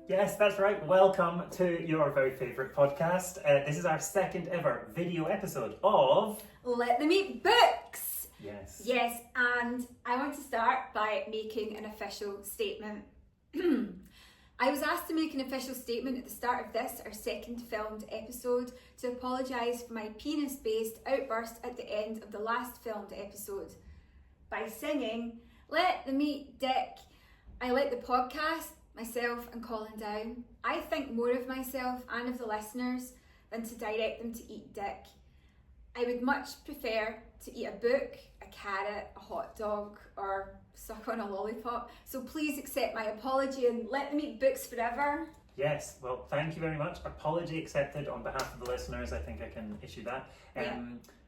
Yes, that's right. Welcome to your very favourite podcast. This is our second ever video episode of Let Them Eat Books. Yes. Yes, and I want to start by making an official statement. I was asked to make an official statement at the start of this, our second filmed episode, to apologise for my penis-based outburst at the end of the last filmed episode. By singing, "Let them eat dick," I let the podcast, myself and Colin down. I think more of myself and of the listeners than to direct them to eat dick. I would much prefer to eat a book, a carrot, a hot dog, or suck on a lollipop. So please accept my apology and let them eat books forever. Yes, well, thank you very much. Apology accepted on behalf of the listeners. I think I can issue that.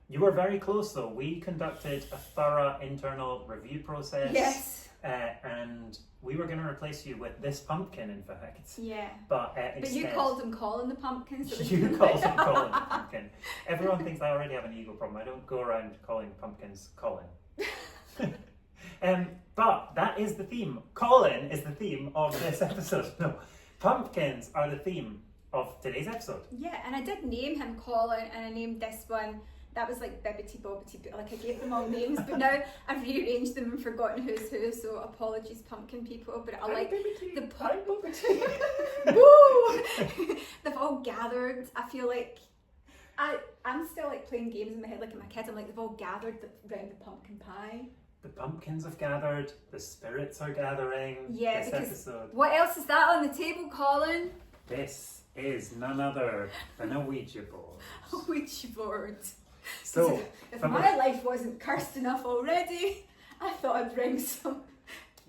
You were very close though. We conducted a thorough internal review process. Yes. And we were going to replace you with this pumpkin, in fact. Yeah. But But you called him Colin the pumpkin. So you called him Colin the pumpkin. Everyone thinks I already have an ego problem. I don't go around calling pumpkins Colin. But that is the theme. Colin is the theme of this episode. No, pumpkins are the theme of today's episode. Yeah, and I did name him Colin, and I named this one. That was like Bibbity Bobbity, like I gave them all names, but now I've rearranged them and forgotten who's who, so apologies pumpkin people, but I like Bibbity, the Bobbity. Woo! They've all gathered. I feel like I'm still like playing games in my head like I'm a kid. I'm like, they've all gathered around the pumpkin pie. The pumpkins have gathered, the spirits are gathering. Yeah, this because episode. what else is that on the table, Colin? This is none other than a Ouija board. A Ouija board. So, if my life wasn't cursed enough already, I thought I'd bring some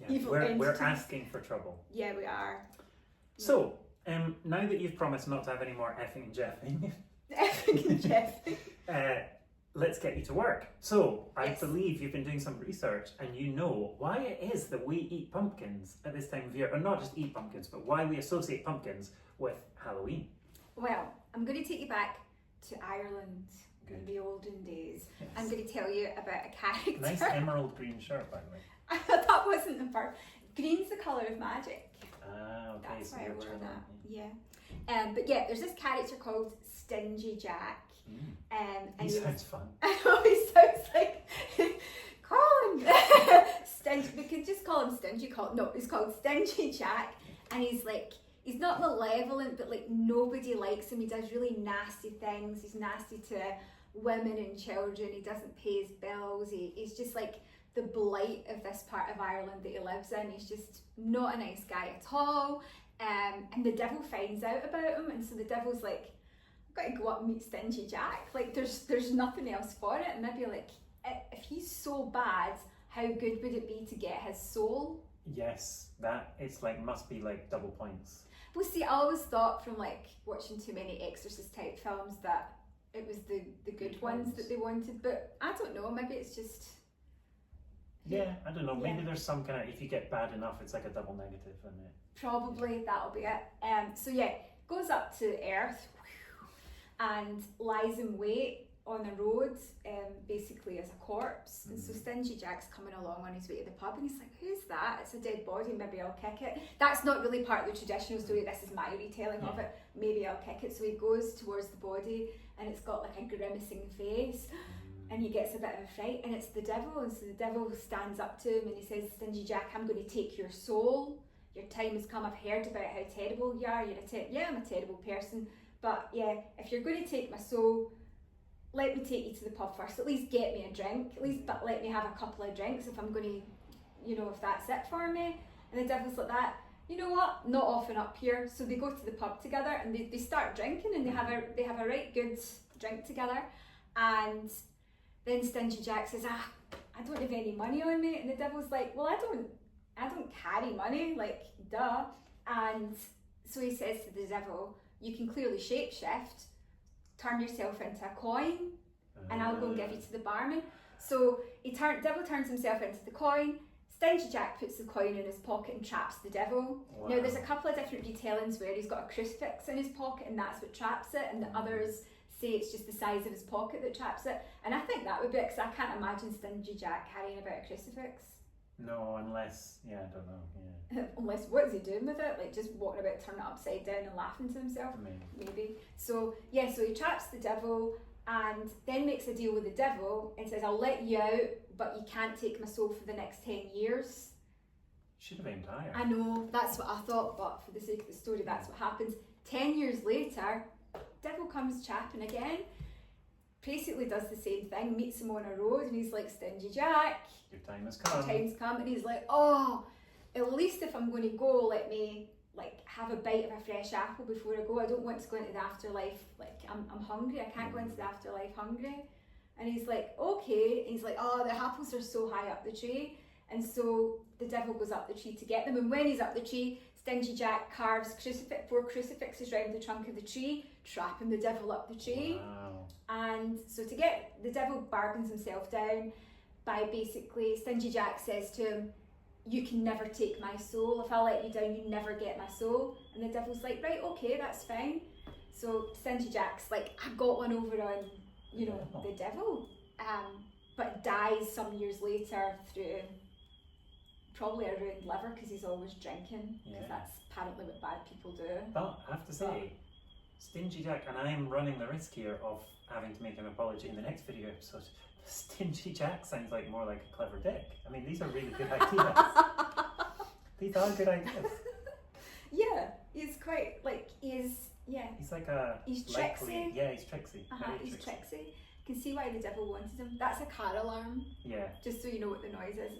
evil entities. We're asking for trouble. Yeah, we are. So, now that you've promised not to have any more effing and jeffing, Effing and jeffing. Let's get you to work. So, I Yes. believe you've been doing some research and you know why it is that we eat pumpkins at this time of year, or not just eat pumpkins, but why we associate pumpkins with Halloween. Well, I'm going to take you back to Ireland in the olden days. Yes. I'm going to tell you about a character. Nice emerald green shirt, by the way. I thought that wasn't the part. Green's the colour of magic. Ah, okay. That's so why I you're wore trying that. to- Yeah. But yeah, there's this character called Stingy Jack. And He sounds fun. I know, he sounds like Colin. Stingy. We could just call him Stingy. No, he's called Stingy Jack, and he's not malevolent, but like nobody likes him. He does really nasty things. He's nasty to women and children. He doesn't pay his bills. He's just like the blight of this part of Ireland that he lives in. He's just not a nice guy at all. And the devil finds out about him, and so the devil's like, I've got to go up and meet Stingy Jack. Like there's nothing else for it. And maybe like, if he's so bad, how good would it be to get his soul? Yes, that it's like must be like double points. Well, see, I always thought from like watching too many Exorcist type films that it was the good ones that they wanted, but I don't know, maybe it's just... Yeah, I don't know, maybe Yeah. there's some kind of, if you get bad enough, it's like a double negative, isn't it? Probably that'll be it. So yeah, goes up to Earth and lies in wait on the road, basically as a corpse. And so Stingy Jack's coming along on his way to the pub and he's like, who's that? It's a dead body, maybe I'll kick it. That's not really part of the traditional story, this is my retelling of it. Maybe I'll kick it. So he goes towards the body and it's got like a grimacing face and he gets a bit of a fright, and it's the devil. And so the devil stands up to him and he says, Stingy Jack, I'm going to take your soul. Your time has come. I've heard about how terrible you are. I'm a terrible person. But yeah, if you're going to take my soul, let me take you to the pub first. At least get me a drink. At least let me have a couple of drinks if I'm going to, if that's it for me. And the devil's like that. You know what? Not often up here. So they go to the pub together and they start drinking and they have a right good drink together. And then Stingy Jack says, I don't have any money on me. And the devil's like, well, I don't carry money, like, duh. And so he says to the devil, you can clearly shapeshift, turn yourself into a coin, and I'll go and give you to the barman. So devil turns himself into the coin. Stingy Jack puts the coin in his pocket and traps the devil. Wow. Now there's a couple of different retellings where he's got a crucifix in his pocket and that's what traps it, and the others say it's just the size of his pocket that traps it. And I think that would be it, because I can't imagine Stingy Jack carrying about a crucifix. No, unless, I don't know, Unless, what is he doing with it? Like just walking about, turning it upside down and laughing to himself? Maybe. So so he traps the devil and then makes a deal with the devil and says, I'll let you out, but you can't take my soul for the next 10 years. Should have aimed higher. I know, that's what I thought, but for the sake of the story, that's what happens. 10 years later, devil comes chapping again, basically does the same thing, meets him on a road, and he's like, Stingy Jack, your time has come. Your time's come. And he's like, oh, at least if I'm going to go, let me like have a bite of a fresh apple before I go. I don't want to go into the afterlife, like I'm hungry, I can't go into the afterlife hungry. And he's like, okay. And he's like, oh, the apples are so high up the tree. And so the devil goes up the tree to get them, and when he's up the tree, Stingy Jack carves 4 crucifixes round the trunk of the tree, trapping the devil up the tree. Wow. And so to get, the devil bargains himself down by basically, Stingy Jack says to him, you can never take my soul. If I let you down, you never get my soul. And the devil's like, right, okay, that's fine. So Stingy Jack's like, I got one over on, the devil. But dies some years later through probably a ruined liver because he's always drinking, because that's apparently what bad people do. But I have to say, Stingy Jack, and I'm running the risk here of having to make an apology in the next video episode, Stingy Jack sounds like more like a clever dick. I mean, these are really good ideas. These are good ideas. Yeah, he's quite like, he's like a... He's tricksy. Yeah, he's tricksy. He's tricksy. You can see why the devil wanted him. That's a car alarm. Yeah. Just so you know what the noise is.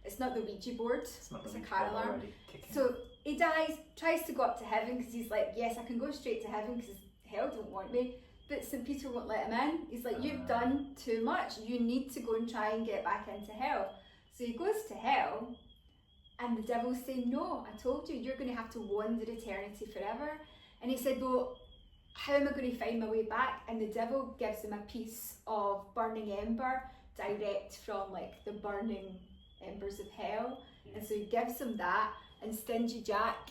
It's not the Ouija board. It's a car alarm. Kicking. So he dies, tries to go up to heaven because he's like, yes, I can go straight to heaven because hell don't want me. But St. Peter won't let him in. He's like, you've done too much. You need to go and try and get back into hell. So he goes to hell, and the devil's saying, no, I told you, you're going to have to wander eternity forever. And he said, well, how am I going to find my way back? And the devil gives him a piece of burning ember direct from like the burning embers of hell. And so he gives him that, and Stingy Jack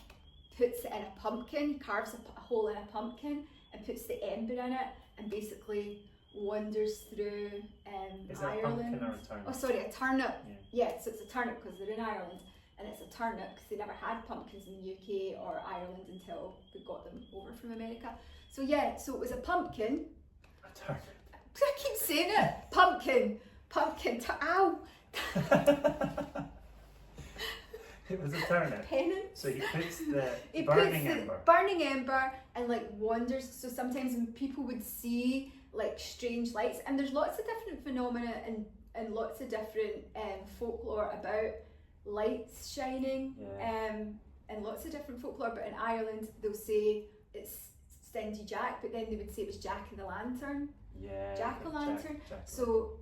puts it in a pumpkin, carves a hole in a pumpkin and puts the ember in it, and basically wanders through Is Ireland. That a pumpkin or a turnip? Oh, sorry, a turnip. Yeah, so it's a turnip because they're in Ireland, and it's a turnip because they never had pumpkins in the UK or Ireland until we got them over from America. So so it was a pumpkin. A turnip. I keep saying it. Pumpkin. Ow. It was a turnip. Pennant. So he puts the burning ember and like wanders. So sometimes when people would see like strange lights, and there's lots of different phenomena and lots of different folklore about lights shining, and lots of different folklore. But in Ireland, they'll say it's Stingy Jack, but then they would say it was Jack and the Lantern. Yeah. Jack-o'-lantern. Jack. So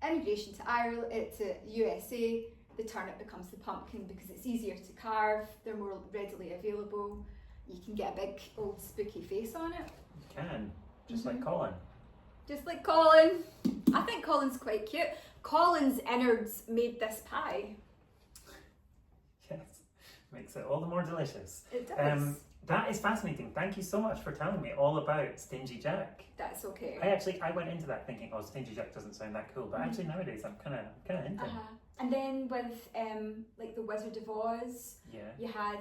immigration to Ireland, to USA, the turnip becomes the pumpkin because it's easier to carve, they're more readily available, you can get a big old spooky face on it. You can, just like Colin. Just like Colin. I think Colin's quite cute. Colin's innards made this pie. Yes, makes it all the more delicious. It does. That is fascinating. Thank you so much for telling me all about Stingy Jack. That's okay. I went into that thinking, oh, Stingy Jack doesn't sound that cool, but actually nowadays I'm kind of into it. And then with like the Wizard of Oz, you had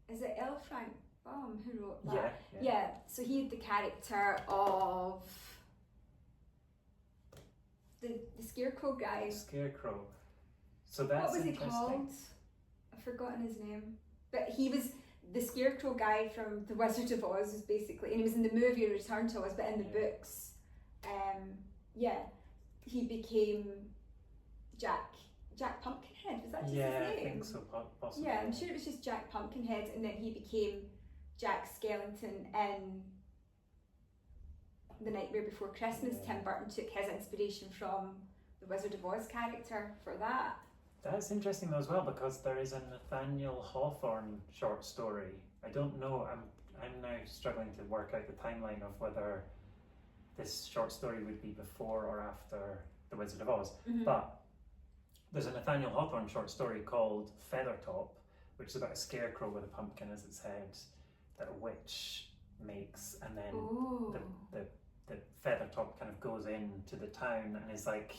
is it L. Frank Baum who wrote that? Yeah. So he had the character of the Scarecrow guy. Scarecrow. So that's what was he called? I've forgotten his name. But he was the Scarecrow guy from the Wizard of Oz, was basically, and he was in the movie Return to Oz, but in the books, he became Jack Pumpkinhead. Was that just his name? I think so, possibly. Yeah, I'm sure it was just Jack Pumpkinhead, and then he became Jack Skellington in The Nightmare Before Christmas. Tim Burton took his inspiration from the Wizard of Oz character for that. That's interesting though as well, because there is a Nathaniel Hawthorne short story. I don't know, I'm now struggling to work out the timeline of whether this short story would be before or after The Wizard of Oz. But there's a Nathaniel Hawthorne short story called Feathertop, which is about a scarecrow with a pumpkin as its head that a witch makes, and then the Feathertop kind of goes into the town and is like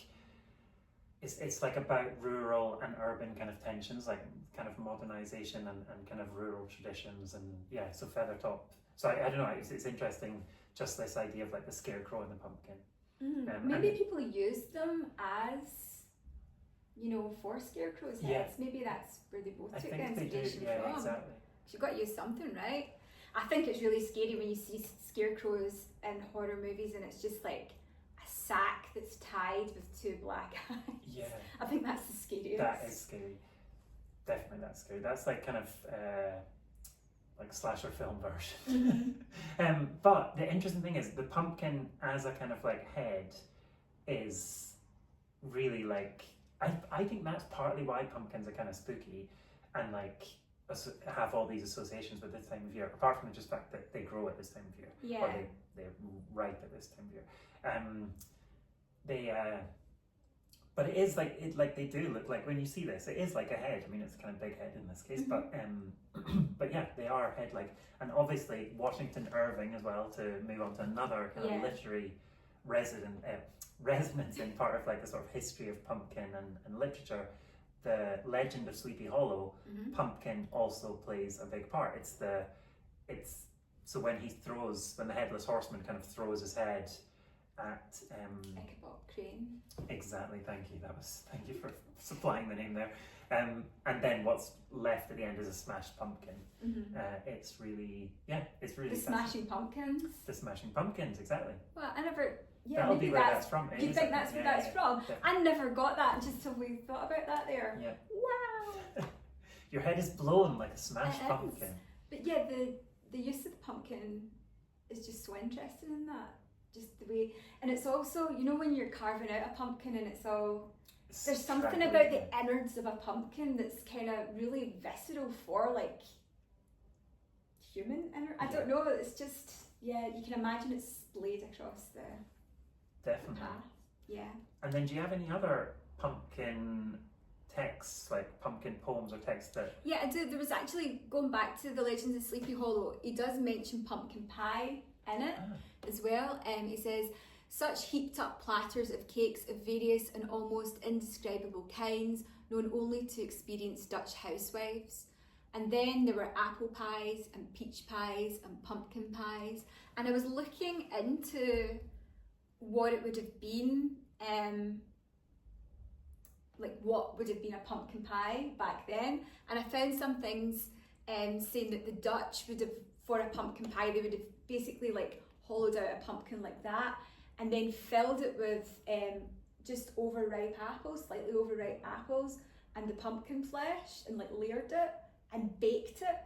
it's like about rural and urban kind of tensions, like kind of modernization and kind of rural traditions, and yeah, so Feathertop. So I don't know, it's interesting, just this idea of like the scarecrow and the pumpkin. Maybe people use them as, you know, for scarecrows' heads. Maybe that's where they both took the inspiration from. Exactly. You've got to use something, right? I think it's really scary when you see scarecrows in horror movies and it's just like a sack that's tied with two black eyes. Yeah. I think that's the scariest. That is scary. Definitely that's scary. That's like kind of like slasher film version. But the interesting thing is the pumpkin as a kind of like head is really like, I think that's partly why pumpkins are kind of spooky and like have all these associations with this time of year, apart from the just fact that they grow at this time of year. Yeah. Or they're ripe at this time of year. But it is like they do look like, when you see this, it is like a head. I mean, it's a kind of big head in this case, but yeah, they are head-like. And obviously Washington Irving as well, to move on to another kind of literary resonance in part of like the sort of history of pumpkin and literature. The legend of Sleepy Hollow, pumpkin also plays a big part. So when the headless horseman kind of throws his head at Ichabod Crane. Exactly, thank you for supplying the name there. And then what's left at the end is a smashed pumpkin. It's really the Smashing Pumpkins. The Smashing Pumpkins, exactly. Well, I never. Yeah, that'll be where that's from. You think that's where that's from? Definitely. I never got that until we thought about that there. Yeah. Wow. Your head is blown like a smashed pumpkin. But yeah, the use of the pumpkin is just so interesting in that. Just the way, and it's also, you know, when you're carving out a pumpkin and there's something about the innards of a pumpkin that's kind of really visceral for like human innards. I don't know, it's just, yeah, you can imagine it's splayed across the Definitely. path. Yeah. And then do you have any other pumpkin texts, like pumpkin poems or texts that... Yeah, I do. There was actually, going back to the Legends of Sleepy Hollow, he does mention pumpkin pie in it as well. He says, such heaped up platters of cakes of various and almost indescribable kinds, known only to experienced Dutch housewives. And then there were apple pies and peach pies and pumpkin pies. And I was looking into what it would have been, like what would have been a pumpkin pie back then. And I found some things saying that the Dutch would have, for a pumpkin pie, they would have basically like hollowed out a pumpkin like that and then filled it with just overripe apples, slightly overripe apples, and the pumpkin flesh, and like layered it and baked it,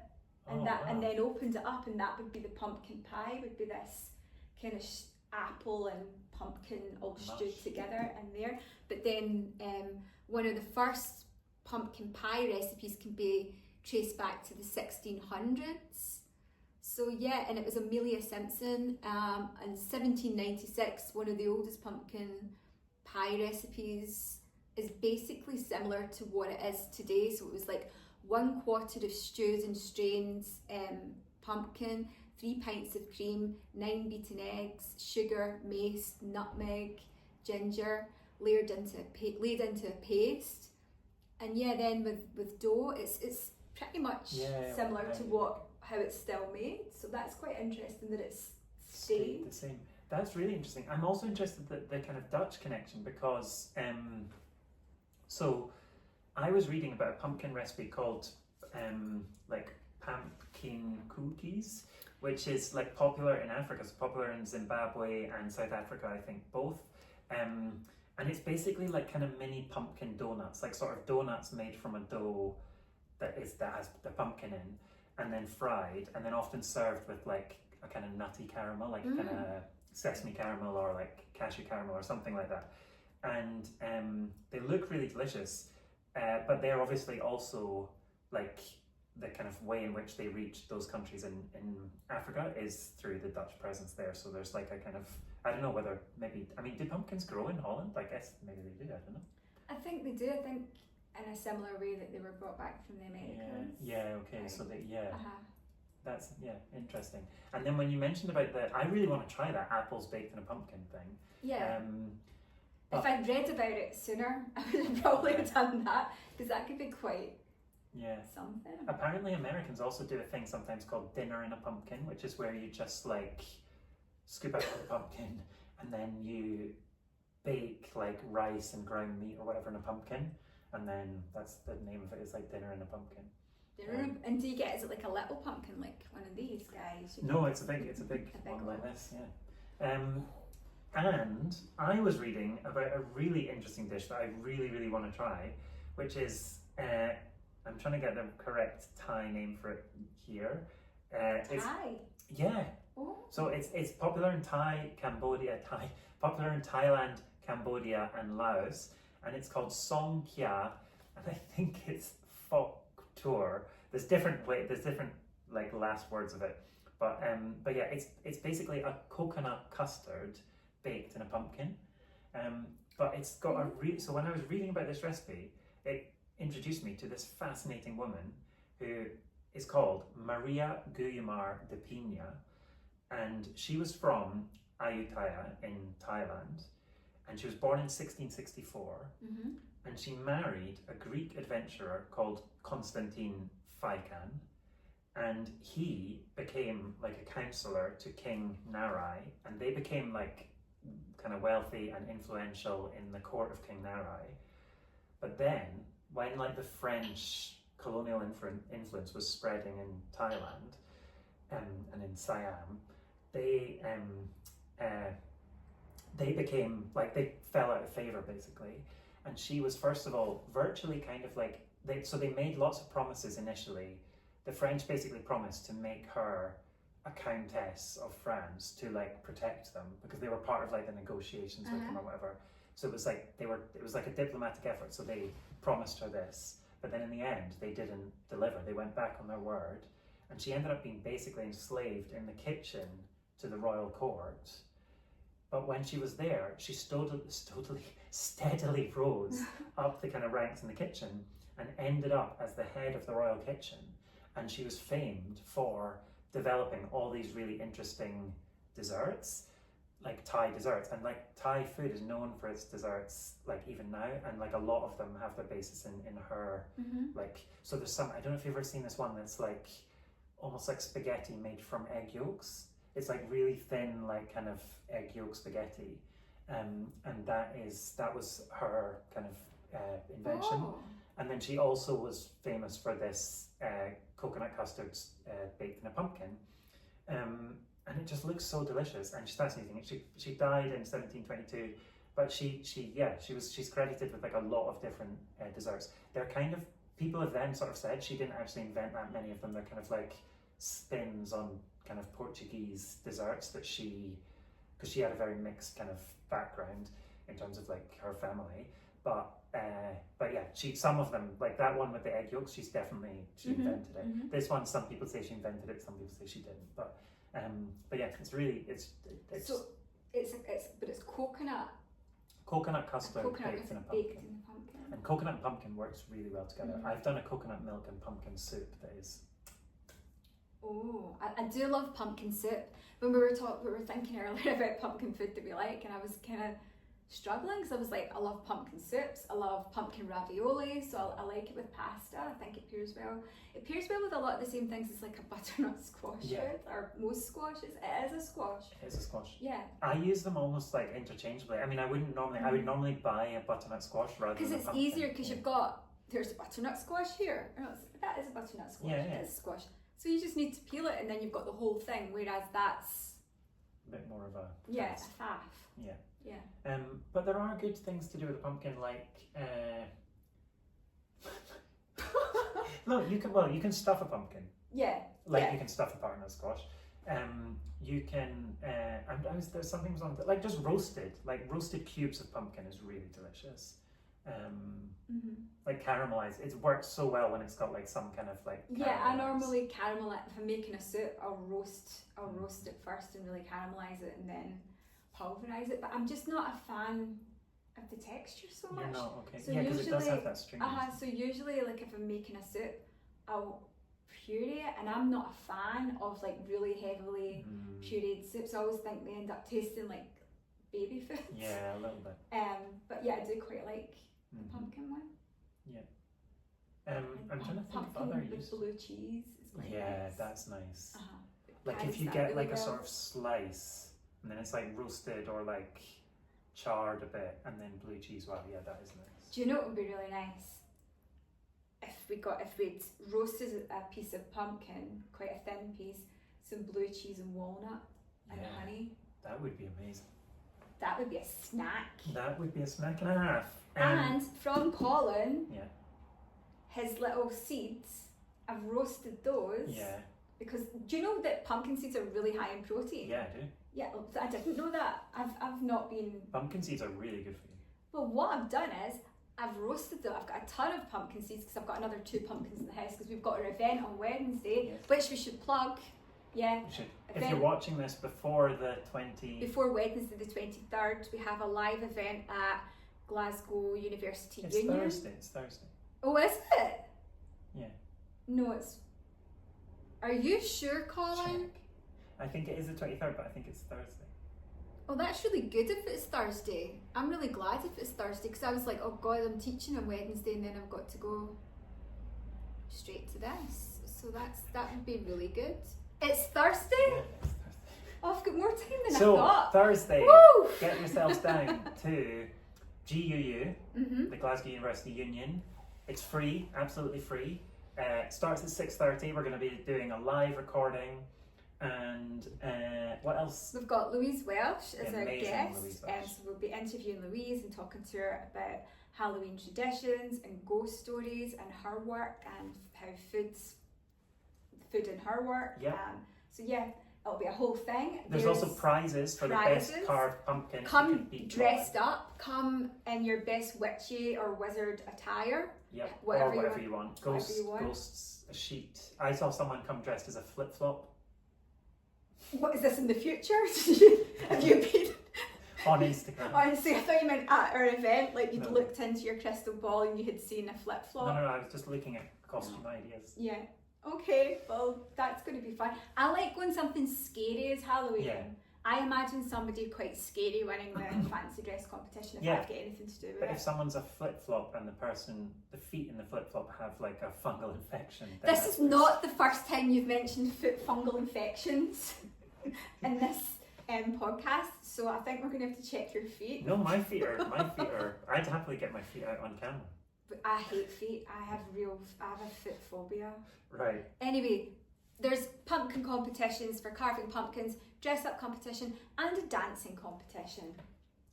and and then opened it up, and that would be the pumpkin pie. Would be this kind of apple and pumpkin all stewed together in there. But then one of the first pumpkin pie recipes can be traced back to the 1600s. So yeah, and it was Amelia Simpson in 1796. One of the oldest pumpkin pie recipes is basically similar to what it is today. So it was like 1/4 of stewed and strained pumpkin, 3 pints of cream, 9 beaten eggs, sugar, mace, nutmeg, ginger, laid into a paste. And yeah, then with dough, it's pretty much similar to how it's still made. So that's quite interesting that it's stayed the same. That's really interesting. I'm also interested that the kind of Dutch connection, because so I was reading about a pumpkin recipe called like pumpkin cookies, which is like popular in Africa. It's popular in Zimbabwe and South Africa, I think, both. And it's basically like kind of mini pumpkin donuts, like sort of donuts made from a dough that has the pumpkin in, and then fried, and then often served with like a kind of nutty caramel, like kind of sesame caramel or like cashew caramel or something like that. And they look really delicious, but they're obviously also like the kind of way in which they reach those countries in Africa is through the Dutch presence there. So there's like a kind of, I don't know whether maybe, I mean, do pumpkins grow in Holland? I guess maybe they do, I don't know. I think they do. I think in a similar way that they were brought back from the Americans. Yeah, okay, so they, that's, interesting. And then when you mentioned about I really want to try that apples baked in a pumpkin thing. Yeah. If I'd read about it sooner, I would have probably done that, because that could be quite something. Apparently Americans also do a thing sometimes called dinner in a pumpkin, which is where you just like scoop out the pumpkin and then you bake like rice and ground meat or whatever in a pumpkin, and then that's the name of it, is like dinner in a pumpkin. And do you get, is it like a little pumpkin like one of these guys? No, it's a big one like this, and I was reading about a really interesting dish that I really, really want to try, which is, I'm trying to get the correct Thai name for it here. Thai? Yeah. Oh. So it's popular in popular in Thailand, Cambodia and Laos, and it's called Song Kya, and I think it's Phok Tour. There's different like last words of it, but yeah, it's basically a coconut custard baked in a pumpkin, but it's got so when I was reading about this recipe, it introduced me to this fascinating woman who is called Maria Guyamar de Pina, and she was from Ayutthaya in Thailand, and she was born in 1664, and she married a Greek adventurer called Constantine Phaecan, and he became like a counselor to King Narai, and they became like kind of wealthy and influential in the court of King Narai. But then when like the French colonial influence was spreading in Thailand and in Siam, they became like, they fell out of favor basically, and she was first of all virtually kind of like they made lots of promises initially. The French basically promised to make her a countess of France to like protect them, because they were part of like the negotiations with them or whatever. So it was like it was like a diplomatic effort. So they promised her this, but then in the end they didn't deliver. They went back on their word, and she ended up being basically enslaved in the kitchen to the royal court. But when she was there, she steadily rose up the kind of ranks in the kitchen and ended up as the head of the royal kitchen. And she was famed for developing all these really interesting desserts, like Thai desserts. And like Thai food is known for its desserts, like even now, and like a lot of them have their basis in her, like, so there's some, I don't know if you've ever seen this one that's like almost like spaghetti made from egg yolks. It's like really thin, like kind of egg yolk spaghetti, and that was her kind of invention. Oh. And then she also was famous for this coconut custard baked in a pumpkin, and it just looks so delicious. And she's fascinating. She died in 1722, but she's credited with like a lot of different desserts. They're kind of, people have then sort of said she didn't actually invent that many of them. They're kind of like spins on kind of Portuguese desserts that because she had a very mixed kind of background in terms of like her family, but yeah, some of them, like that one with the egg yolks, she invented it. This one, some people say she invented it, some people say she didn't, but yeah, it's really so it's coconut custard baked in a pumpkin. And coconut and pumpkin works really well together. I've done a coconut milk and pumpkin soup that is. Oh, I do love pumpkin soup. When we were thinking earlier about pumpkin food that we like, and I was kind of struggling because I was like, I love pumpkin soups, I love pumpkin ravioli, so I like it with pasta. I think it pairs well. It pairs well with a lot of the same things as like a butternut squash would, or most squashes. It is a squash. It is a squash. Yeah. I use them almost like interchangeably. I mean, I would normally buy a butternut squash rather than a pumpkin. Because it's easier, because you've got, there's a butternut squash here. That is a butternut squash. Yeah. It is a squash. So you just need to peel it, and then you've got the whole thing, whereas that's a bit more of a a faff. Yeah. Yeah. But there are good things to do with a pumpkin, like look, you can stuff a pumpkin. Yeah. Like you can stuff a butternut squash. You can there's something on like just roasted cubes of pumpkin is really delicious. Like caramelized, it works so well when it's got like some kind of like I normally caramelize. If I'm making a soup, I'll roast it first and really caramelize it and then pulverize it, but I'm just not a fan of the texture so much. You're not, okay. So because it does have that stringy. So usually like if I'm making a soup, I'll puree it, and I'm not a fan of like really heavily pureed soups. I always think they end up tasting like baby food. Yeah, a little bit. But yeah, I do quite like the Mhm. pumpkin one. I'm trying to think of Pumpkin other with uses. blue cheese is quite Yeah, nice. that's nice. Uh-huh. Like Pans if you that get really like a well. sort of slice, and then it's like roasted or like charred a bit, and then blue cheese. Wow, yeah, that is nice. Do you know what would be really nice? If we'd roasted a piece of pumpkin, quite a thin piece, some blue cheese and walnut and Yeah. honey. That would be amazing. That would be a snack. That would be a snack and a half. And from Colin, Yeah. his little seeds, I've roasted those. Yeah. Because do you know that pumpkin seeds are really high in protein? Yeah, I do. Yeah, I didn't know that. I've not been. Pumpkin seeds are really good for you. Well, what I've done is I've roasted them. I've got a ton of pumpkin seeds because I've got another 2 pumpkins in the house because we've got our event on Wednesday, Yes. which we should plug. Yeah. You should. If Event- you're watching this before the 20. Before Wednesday the 23rd, we have a live event at Glasgow University It's Union. Thursday. It's Thursday. Oh, is it? Yeah. No, it's. Are you sure, Colin? Check. I think it is the 23rd, but I think it's Thursday. Oh, that's really good if it's Thursday. I'm really glad if it's Thursday because I was like, oh God, I'm teaching on Wednesday and then I've got to go straight to this. So that would be really good. It's Thursday? Yeah, it's Thursday. Oh, I've got more time than I So thought. Thursday, Woo! get yourselves down to GUU, Mm-hmm. the Glasgow University Union. It's free, absolutely free. It starts at 6:30. We're going to be doing a live recording, and what else? We've got Louise Welsh as our Amazing guest, Louise Welsh. so we'll be interviewing Louise and talking to her about Halloween traditions and ghost stories and her work and how food in her work. Yeah. So yeah, it'll be a whole thing. There's also prizes for the best prizes. carved pumpkin. Come dressed up, come in your best witchy or wizard attire. Yep, whatever or you whatever want. you want. Whatever you want. Ghosts, a sheet. I saw someone come dressed as a flip flop What is this in the future? Have you been? on Instagram. Honestly, I thought you meant at our event, like you'd No. looked into your crystal ball and you had seen a flip flop. No, I was just looking at costume ideas. Yeah. Okay, well, that's going to be fun. I like when something scary is Halloween. Yeah. I imagine somebody quite scary winning the fancy dress competition if Yeah. I've got anything to do with But if it. someone's a flip flop and the feet in the flip flop have like a fungal infection, then This that's is not the first time you've mentioned foot fungal infections in this podcast, so I think we're going to have to check your feet. No, my feet are. I'd happily get my feet out on camera. But I hate feet. I have a foot phobia. Right. Anyway, there's pumpkin competitions for carving pumpkins, dress up competition, and a dancing competition.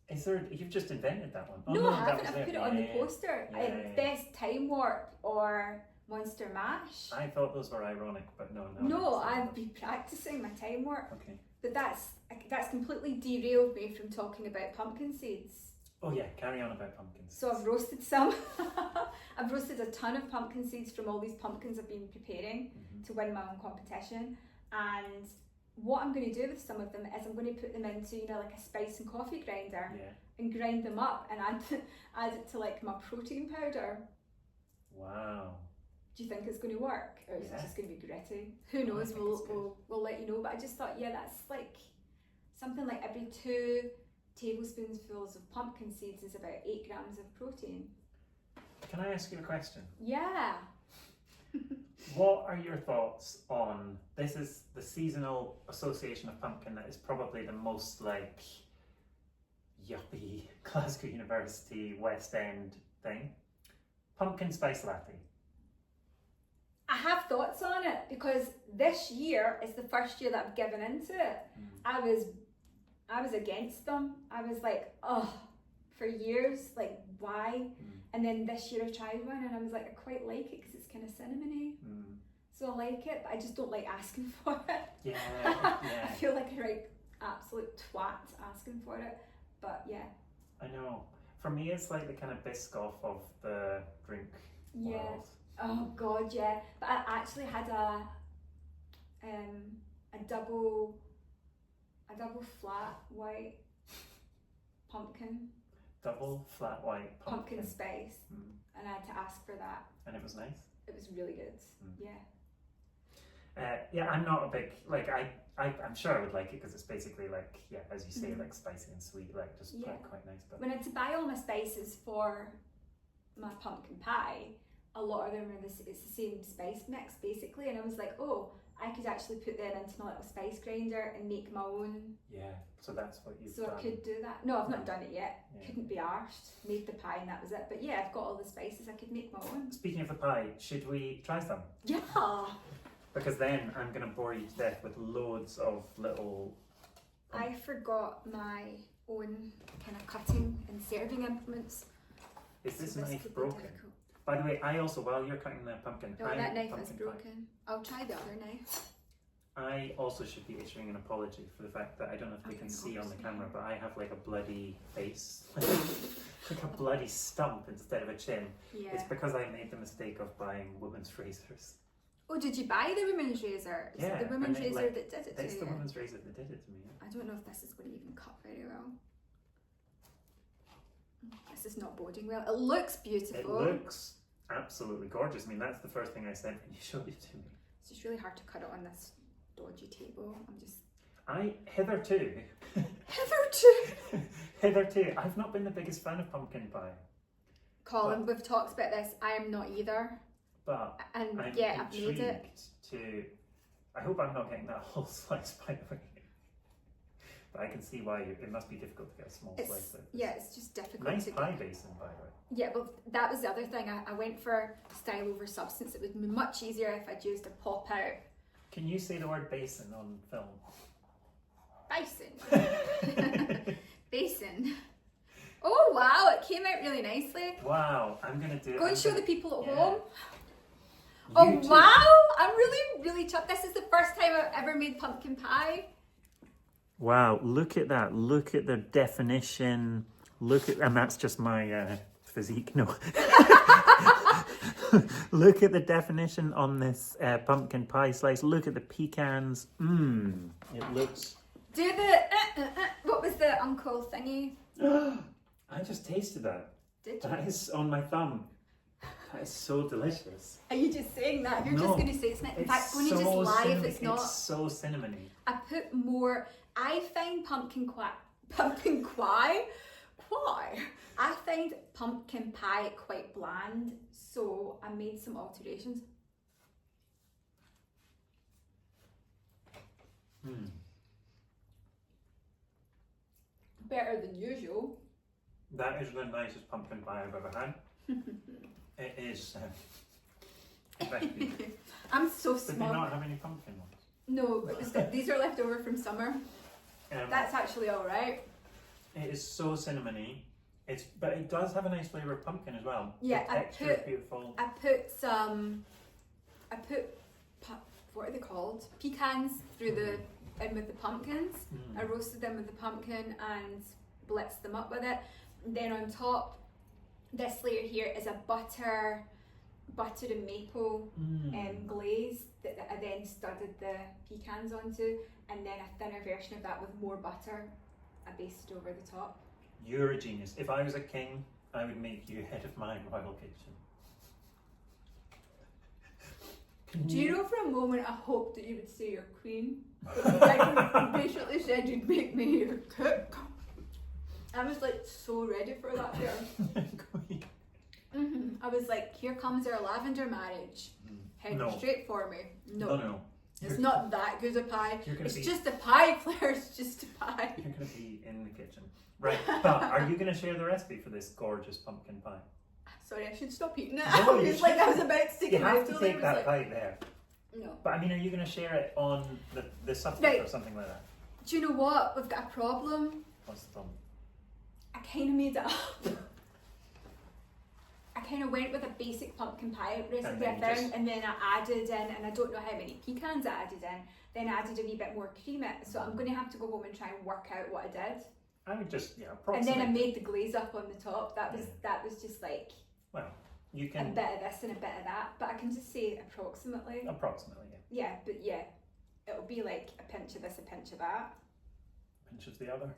Is there? You've just invented that one. Oh, no, I that haven't. was I've put it on the poster. Yeah. Best Time Warp or Monster Mash. I thought those were ironic, but no. No, I've been practicing my Time Warp. Okay. But that's completely derailed me from talking about pumpkin seeds. Oh yeah, carry on about pumpkins. So I've roasted some. I've roasted a ton of pumpkin seeds from all these pumpkins I've been preparing to win my own competition. And what I'm going to do with some of them is I'm going to put them into, like a spice and coffee grinder and grind them up and add it to like my protein powder. Wow. Do you think it's going to work, or is it Yeah. just going to be gritty? Who No, I knows? think it's good. We'll let you know. But I just thought, that's like something like every 2 tablespoonfuls of pumpkin seeds is about 8 grams of protein. Can I ask you a question? Yeah. What are your thoughts on this? Is the seasonal association of pumpkin that is probably the most like yuppie Glasgow University West End thing? Pumpkin spice latte. I have thoughts on it because this year is the first year that I've given into it. I was against them. I was like, for years, like why? And then this year I tried one and I was like, I quite like it because it's kind of cinnamony. So I like it, but I just don't like asking for it. Yeah, I yeah. feel like a right absolute twat asking for it. But yeah. I know. For me, it's like the kind of Biscoff of the drink world. Oh God, yeah. But I actually had a double flat white pumpkin. Double flat white Pumpkin spice. And I had to ask for that. And it was nice. It was really good. Yeah. Yeah, I'm not a big, like, I'm sure I would like it because it's basically like, yeah, as you say, like spicy and sweet, like just quite nice. But when I had to buy all my spices for my pumpkin pie, a lot of them are it's the same spice mix basically, and I was like, oh, I could actually put them into my little spice grinder and make my own. Yeah, so that's what you've done. So I could do that. No, I've not done it yet. Yeah. Couldn't be arsed. Made the pie and that was it. But yeah, I've got all the spices. I could make my own. Speaking of the pie, should we try some? Yeah. Because then I'm going to bore you to death with loads of little... I forgot my own kind of cutting and serving implements. Is this so knife broken? Difficult. By the way, I also, while you're cutting the pumpkin... No, that knife is broken. I'll try the other knife. I also should be issuing an apology for the fact that I don't know if they can see on the camera, but I have like a bloody face. Like a bloody stump instead of a chin. Yeah. It's because I made the mistake of buying women's razors. Oh, did you buy the women's razor? Is it the women's razor that did it to you? It's the women's razor that did it to me. Yeah. I don't know if this is going to even cut very well. This is not boding well. It looks beautiful. It looks absolutely gorgeous. I mean, that's the first thing I said when you showed it to me. It's just really hard to cut it on this dodgy table. Hitherto, I've not been the biggest fan of pumpkin pie. Colin, we've talked about this. I am not either. But and I'm yeah, I've made it. I hope I'm not getting that whole slice, by the way. But I can see why it must be difficult to get a small slice out. Yeah, it's just difficult. Nice pie basin, by the way. Yeah, well, that was the other thing. I went for style over substance. It would be much easier if I'd used a pop out. Can you say the word basin on film? Basin. Basin. Oh wow, it came out really nicely. Wow, I'm gonna do it. Go and show the people at home. You too. Wow, I'm really chuffed. This is the first time I've ever made pumpkin pie. Wow, look at that. Look at the definition. And that's just my physique. No. Look at the definition on this pumpkin pie slice. Look at the pecans. It looks... Do the... what was the uncle thingy? I just tasted that. Did you? That is on my thumb. That is so delicious. Are you just saying that? You're just going to say it's not. In fact, when you just lie if it's not. It's so cinnamony. I put more. I find pumpkin pie. I find pumpkin pie quite bland, so I made some alterations. Better than usual. That is the nicest pumpkin pie I've ever had. It is. I'm so smug. Did you not have any pumpkin ones? No, but these are left over from summer. That's actually all right. It is so cinnamony. But it does have a nice flavour of pumpkin as well. Yeah, the texture is beautiful. I put what are they called? Pecans in with the pumpkins. I roasted them with the pumpkin and blitzed them up with it. And then on top, this layer here is a butter and maple glaze that I then studded the pecans onto, and then a thinner version of that with more butter I basted over the top. You're a genius. If I was a king, I would make you head of my royal kitchen. Do you know for a moment I hoped that you would say you're queen? You basically said you'd make me your cook. I was like so ready for that there. Queen. I was like, here comes our lavender marriage. Head straight for me. No. It's not that good a pie. It's just a pie, Claire. It's just a pie. You're going to be in the kitchen. Right, but are you going to share the recipe for this gorgeous pumpkin pie? Sorry, I should stop eating it. No, I was like, I was about to take it out. You have to take that bite there. No. But I mean, are you going to share it on the subject or something like that? Do you know what? We've got a problem. What's the problem? I kind of made it up. I kind of went with a basic pumpkin pie recipe I found, and then I added in, and I don't know how many pecans I added in, then I added a wee bit more cream in. So I'm going to have to go home and try and work out what I did. I would just, and then I made the glaze up on the top. That was just like, well, you can a bit of this and a bit of that, but I can just say approximately. Approximately, yeah. Yeah, but yeah, it'll be like a pinch of this, a pinch of that. pinch of the other.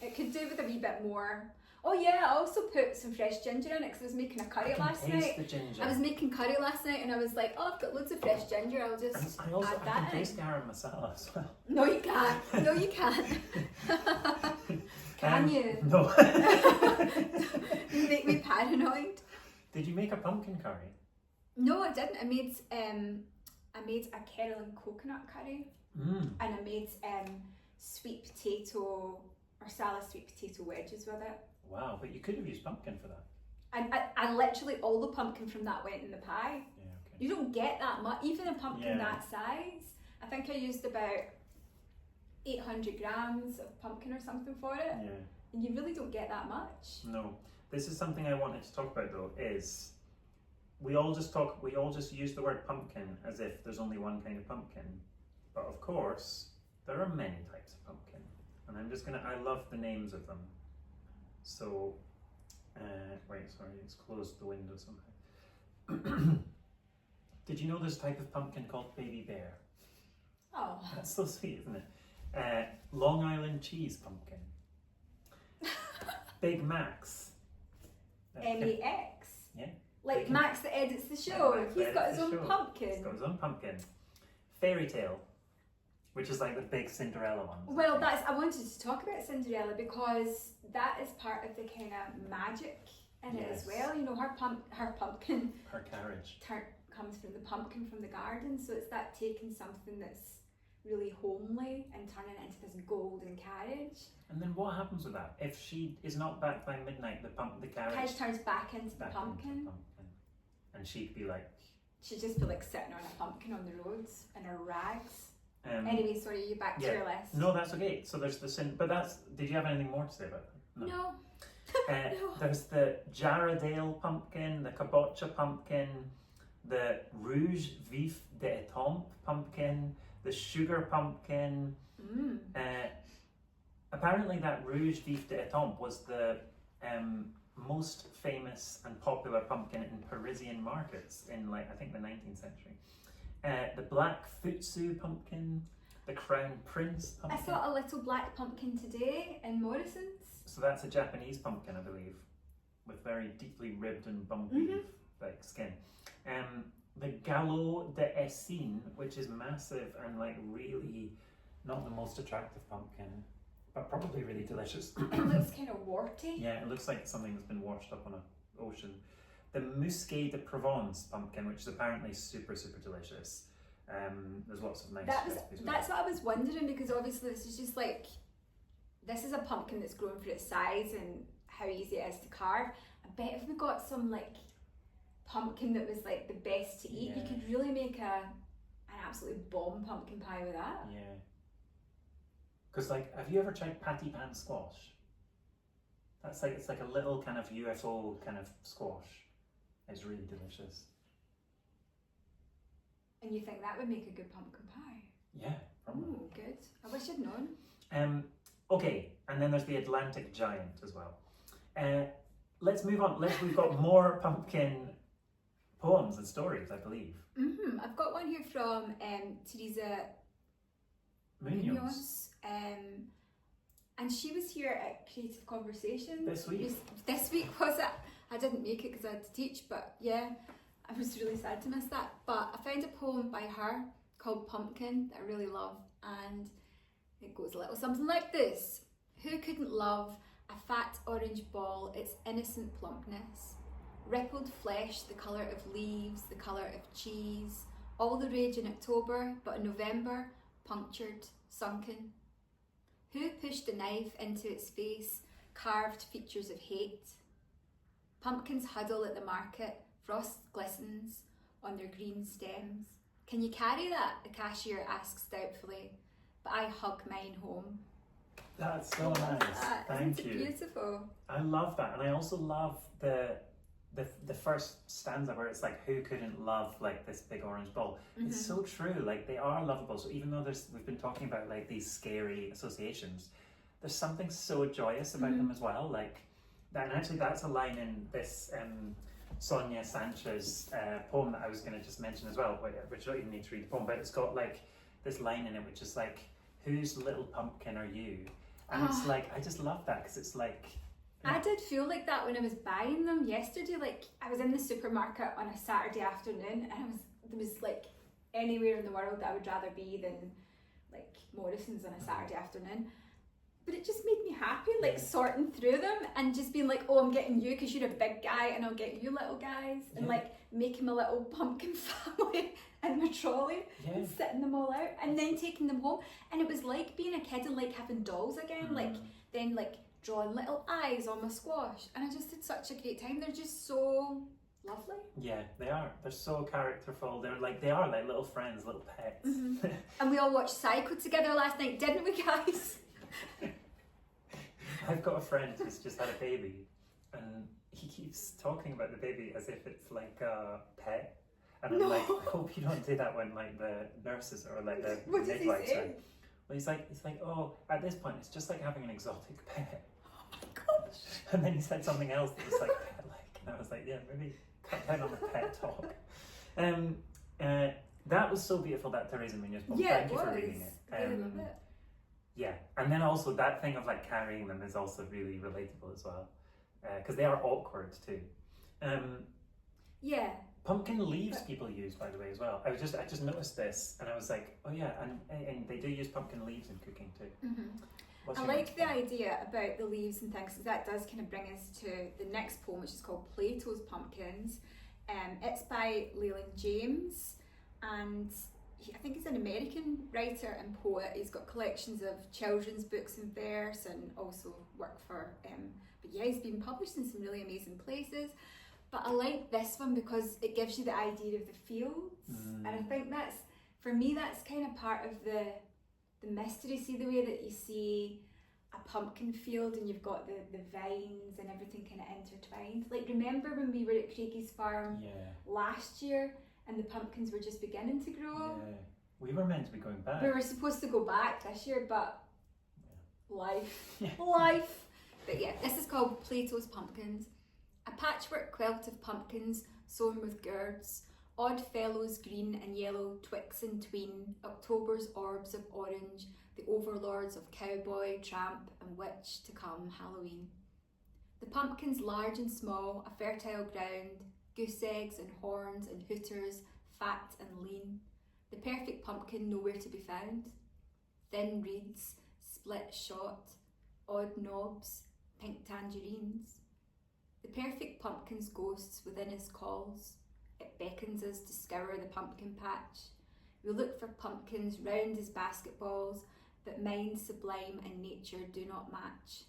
It could do with a wee bit more. Oh yeah, I also put some fresh ginger in it because I was making a curry last night. The ginger. I was making curry last night and I was like, oh, I've got loads of fresh ginger, I'll just I also add that can in. taste garam masala as well. No, you can't. No, you can't. Can you? No. You make me paranoid. Did you make a pumpkin curry? No, I didn't. I made a Kerrell and coconut curry, and I made sweet potato or salad sweet potato wedges with it. Wow, but you could have used pumpkin for that. And literally all the pumpkin from that went in the pie. Yeah, okay. You don't get that much, even a pumpkin Yeah. that size. I think I used about 800 grams of pumpkin or something for it. Yeah. And you really don't get that much. No. This is something I wanted to talk about though, is we all just use the word pumpkin as if there's only one kind of pumpkin. But of course, there are many types of pumpkin. And I love the names of them. So, wait, sorry, it's closed the window somehow. Did you know there's a type of pumpkin called baby bear? Oh. That's so sweet, isn't it? Long Island cheese pumpkin. Big Max. M-A-X? Yeah. Like Big Max that edits the show. Max He's that got edits his the own show. pumpkin. He's got his own pumpkin. Fairy Tale, which is like the big Cinderella one. Well, I wanted to talk about Cinderella because that is part of the kind of magic in it as Yes. well. You know, her pumpkin Her carriage. comes from the pumpkin from the garden, so it's that taking something that's really homely and turning it into this golden carriage. And then what happens with that? If she is not back by midnight, the carriage Turns back into the back pumpkin. into the pumpkin. And she'd be like... She'd just be like sitting on a pumpkin on the roads in her rags. Anyway, Sorry, you back to yeah. your list. No, that's okay. So there's but did you have anything more to say about that? No. No. There's the Jarradale pumpkin, the Cabocha pumpkin, the Rouge Vif d'Étampes pumpkin, the Sugar pumpkin. Apparently that Rouge Vif d'Étampes was the most famous and popular pumpkin in Parisian markets in I think the 19th century. The Black Futsu pumpkin, the Crown Prince pumpkin. I saw a little black pumpkin today in Morrison's. So that's a Japanese pumpkin, I believe, with very deeply ribbed and bumpy skin. The Galop de Essine, which is massive and really not the most attractive pumpkin, but probably really delicious. It looks kind of warty. Yeah, it looks like something that's been washed up on an ocean. The Musqué de Provence pumpkin, which is apparently super, super delicious. There's lots of nice recipes. That's what I was wondering, because obviously this is just this is a pumpkin that's grown for its size and how easy it is to carve. I bet if we got some pumpkin that was the best to eat, you could really make an absolute bomb pumpkin pie with that. Yeah. Because have you ever tried patty pan squash? That's it's like a little kind of UFO kind of squash. It's really delicious. And you think that would make a good pumpkin pie? Yeah, probably. Ooh, good. I wish I'd known. Okay, and then there's the Atlantic Giant as well. Let's move on. We've got more pumpkin poems and stories, I believe. I've got one here from Theresa Muñoz. And she was here at Creative Conversation This week. This week was it? I didn't make it because I had to teach, but yeah, I was really sad to miss that. But I found a poem by her called Pumpkin that I really love, and it goes a little something like this. Who couldn't love a fat orange ball, its innocent plumpness? Rippled flesh, the colour of leaves, the colour of cheese. All the rage in October, but in November, punctured, sunken. Who pushed the knife into its face, carved features of hate? Pumpkins huddle at the market, frost glistens on their green stems. Can you carry that? The cashier asks doubtfully, but I hug mine home. That's so nice. Thank you. Beautiful. I love that, and I also love the first stanza where it's who couldn't love this big orange ball. It's so true. They are lovable. So even though we've been talking about these scary associations, there's something so joyous about them as well. That, and actually that's a line in this Sonia Sanchez poem that I was going to just mention as well, which I don't even need to read the poem, but it's got this line in it which is whose little pumpkin are you? And it's like, I just love that because it's like... I did feel like that when I was buying them yesterday. Like, I was in the supermarket on a Saturday afternoon and there was like anywhere in the world that I would rather be than like Morrison's on a Saturday afternoon. But it just made me happy, like sorting through them and just being like, oh, I'm getting you because you're a big guy and I'll get you little guys. And like making my little pumpkin family in my trolley and setting them all out and then taking them home. And it was like being a kid and like having dolls again, like then like drawing little eyes on my squash. And I just had such a great time. They're just so lovely. Yeah, they are. They're so characterful. They are like little friends, little pets. And we all watched Psycho together last night, didn't we, guys? I've got a friend who's just had a baby and he keeps talking about the baby as if it's like a pet. And I'm like, I hope you don't do that when like the nurses or like the midwives are. Well, he's like, oh, at this point it's just like having an exotic pet. Oh my gosh. And then he said something else that was like pet-like. And I was like, yeah, maybe cut down on the pet talk. That was so beautiful, that Theresa Muñoz book. Thank you for reading it. I love it. Yeah, and then also that thing of like carrying them is also really relatable as well, because they are awkward too. Pumpkin leaves people use, by the way, as well. I just noticed this, and I was like, oh yeah, and they do use pumpkin leaves in cooking too. I like the idea about the leaves and things, because that does kind of bring us to the next poem, which is called Plato's Pumpkins. It's by Leland James, and I think he's an American writer and poet. He's got collections of children's books and verse, and also work for, but yeah, he's been published in some really amazing places. But I like this one because it gives you the idea of the fields, and I think that's, for me, that's kind of part of the mystery. See the way that you see a pumpkin field and you've got the vines and everything kind of intertwined. Like, remember when we were at Craigie's farm last year and the pumpkins were just beginning to grow? Yeah, we were meant to be going back. We were supposed to go back this year, but life. But yeah, this is called Plato's Pumpkins. A patchwork quilt of pumpkins sewn with gourds, odd fellows green and yellow, twixt and tween, October's orbs of orange, the overlords of cowboy, tramp and witch to come Halloween. The pumpkins large and small, a fertile ground, goose eggs and horns and hooters, fat and lean. The perfect pumpkin nowhere to be found. Thin reeds, split shot, odd knobs, pink tangerines. The perfect pumpkin's ghosts within his calls. It beckons us to scour the pumpkin patch. We look for pumpkins round as basketballs, but mind sublime and nature do not match.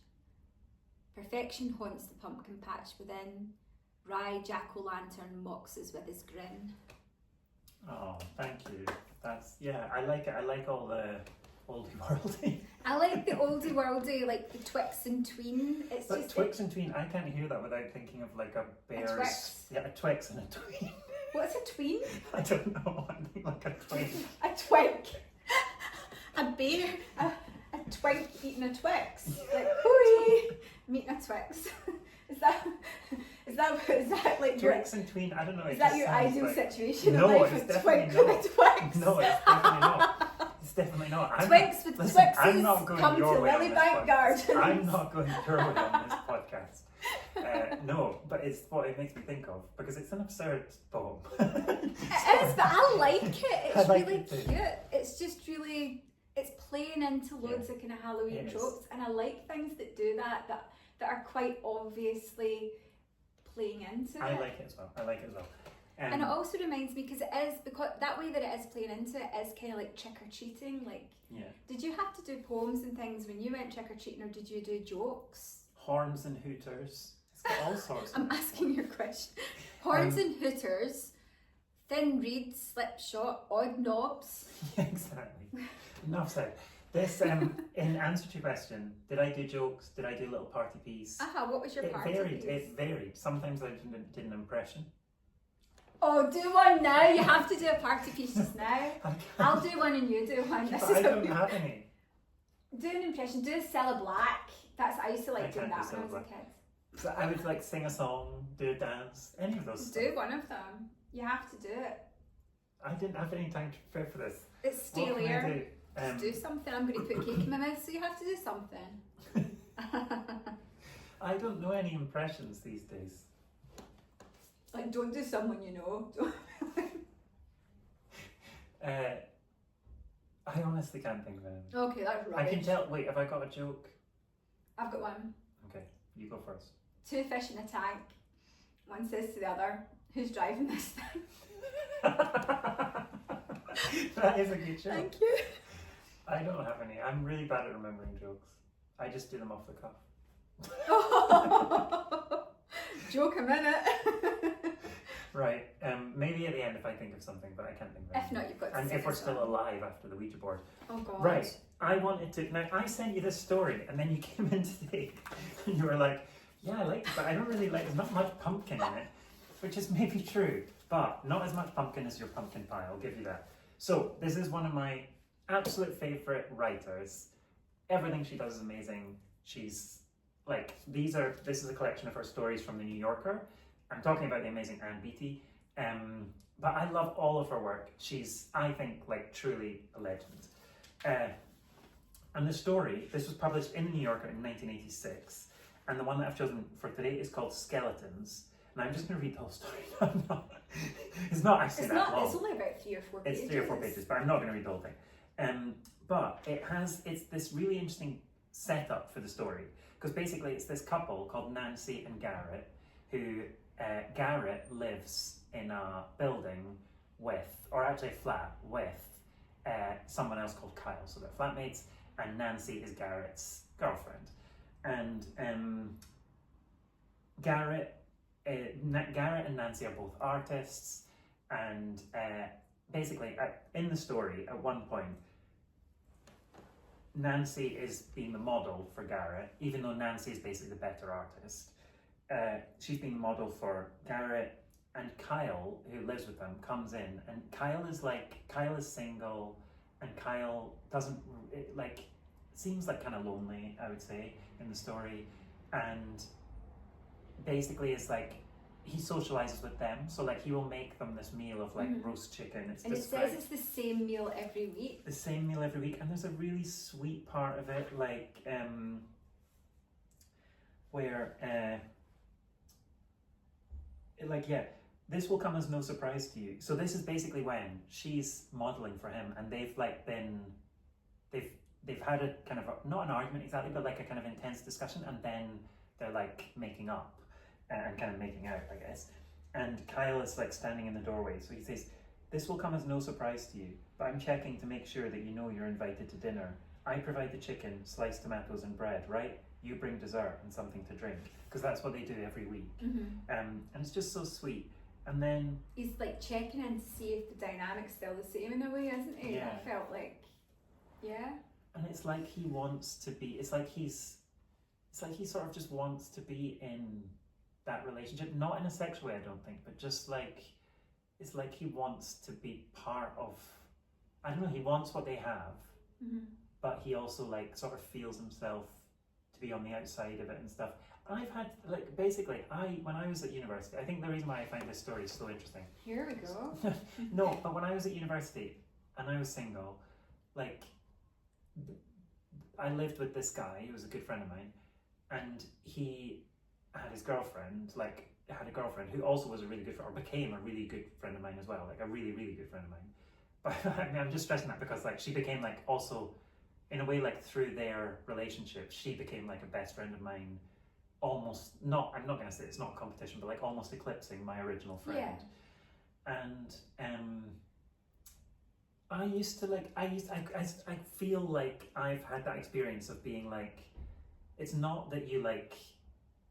Perfection haunts the pumpkin patch within. Wry jack-o'-lantern mocks us with his grin. Oh, thank you. That's, yeah, I like it. I like all the oldie worldy. I like the oldie worldy, like the twixt and tween. It's but just twixt and tween, I can't hear that without thinking of like a bear's... A twix. Yeah, a twix and a tween. What's a tween? I don't know. I think like a tween. A twink. A bear. A twink eating a Twix. Like, hooey! I'm eating a Twix. Is that like Twix and tween? I don't know. Is that your ideal situation? No, in life, it's a definitely twink not. with a Twix? No, it's definitely not. It's definitely not. Twinks with listen, Twixes I'm not going come your to way on Lily this Bank podcast. Gardens. I'm not going your way on this podcast. No, but it's what it makes me think of because it's an absurd poem. It is, but I like it. It's like really it too. cute. It's just really, it's playing into loads of kind of Halloween tropes, and I like things that do that are quite obviously playing into it. I like it as well. And it also reminds me, because that way that it is playing into it is kind of like trick-or-treating. Like, did you have to do poems and things when you went trick-or-treating, or did you do jokes? Horns and hooters. It's got all sorts. I'm asking your question. Horns and hooters, thin reeds, slipshod, odd knobs. Yeah, exactly. Enough said. This, in answer to your question, did I do jokes? Did I do a little party piece? What was your party piece? It varied. Sometimes I did an impression. Oh, do one now. You have to do a party piece just now. I'll do one and you do one. But I don't have any. Do an impression. Do a Cella Black. I used to like doing that when I was a kid. So I would like sing a song, do a dance, any of those. Do one of them. You have to do it. I didn't have any time to prepare for this. It's stale air. Just do something. I'm going to put cake in my mouth, so you have to do something. I don't know any impressions these days. Like, don't do someone you know. I honestly can't think of anything. Okay, that's right. I can tell. Wait, have I got a joke? I've got one. Okay, you go first. 2 fish in a tank. One says to the other, "Who's driving this thing?" That is a good joke. Thank you. I don't have any. I'm really bad at remembering jokes. I just do them off the cuff. Joke a minute. Right. Maybe at the end if I think of something, but I can't think of anything. If not, you've got to And sing if we're as still well. alive after the Ouija board. Oh God. Right. I wanted to. Now I sent you this story, and then you came in today, and you were like, "Yeah, I like it, but I don't really like. There's not much pumpkin in it," which is maybe true, but not as much pumpkin as your pumpkin pie. I'll give you that. So this is one of my absolute favorite writers. Everything she does is amazing. She's like this is a collection of her stories from the New Yorker. I'm talking about the amazing Anne Beattie. But I love all of her work. She's, I think, like truly a legend. And the story, this was published in the New Yorker in 1986, and the one that I've chosen for today is called Skeletons. And I'm just going to read the whole story. It's not actually that long. It's only about 3 or 4 pages. It's 3 or 4 pages, but I'm not going to read the whole thing. But it's this really interesting setup for the story, because basically it's this couple called Nancy and Garrett, who Garrett lives in a building with, or actually a flat with, someone else called Kyle. So they're flatmates, and Nancy is Garrett's girlfriend. And Garrett and Nancy are both artists, and basically in the story at one point Nancy is being the model for Garrett, even though Nancy is basically the better artist. She's being the model for Garrett, and Kyle, who lives with them, comes in, and Kyle is single, and Kyle doesn't seems like kind of lonely, I would say, in the story, and basically is like he socializes with them, so like he will make them this meal of like roast chicken. It says it's the same meal every week. The same meal every week, and there's a really sweet part of it, like where this will come as no surprise to you. So this is basically when she's modeling for him, and they've had a kind of not an argument exactly, but like a kind of intense discussion, and then they're like making up and kind of making out, I guess. And Kyle is like standing in the doorway, so he says, "This will come as no surprise to you, but I'm checking to make sure that you know you're invited to dinner. I provide the chicken, sliced tomatoes and bread, right? You bring dessert and something to drink," because that's what they do every week. And it's just so sweet. And then he's like checking in to see if the dynamic's still the same in a way, isn't he? Yeah. I felt like, yeah. And it's like he wants to be. It's like he sort of just wants to be in that relationship, not in a sexual way, I don't think, but just like it's like he wants to be part of. I don't know. He wants what they have, but he also like sort of feels himself to be on the outside of it and stuff. I've had like basically when I was at university, I think the reason why I find this story so interesting. Here we go. No, but when I was at university and I was single, like I lived with this guy who was a good friend of mine, and he had his girlfriend, had a girlfriend who also was a really good friend, or became a really good friend of mine as well, like a really, really good friend of mine. But I mean, I'm just stressing that because like she became like also, in a way, like through their relationship, she became like a best friend of mine, almost not, I'm not going to say it's not a competition, but like almost eclipsing my original friend. Yeah. And I feel like I've had that experience of being like, it's not that you like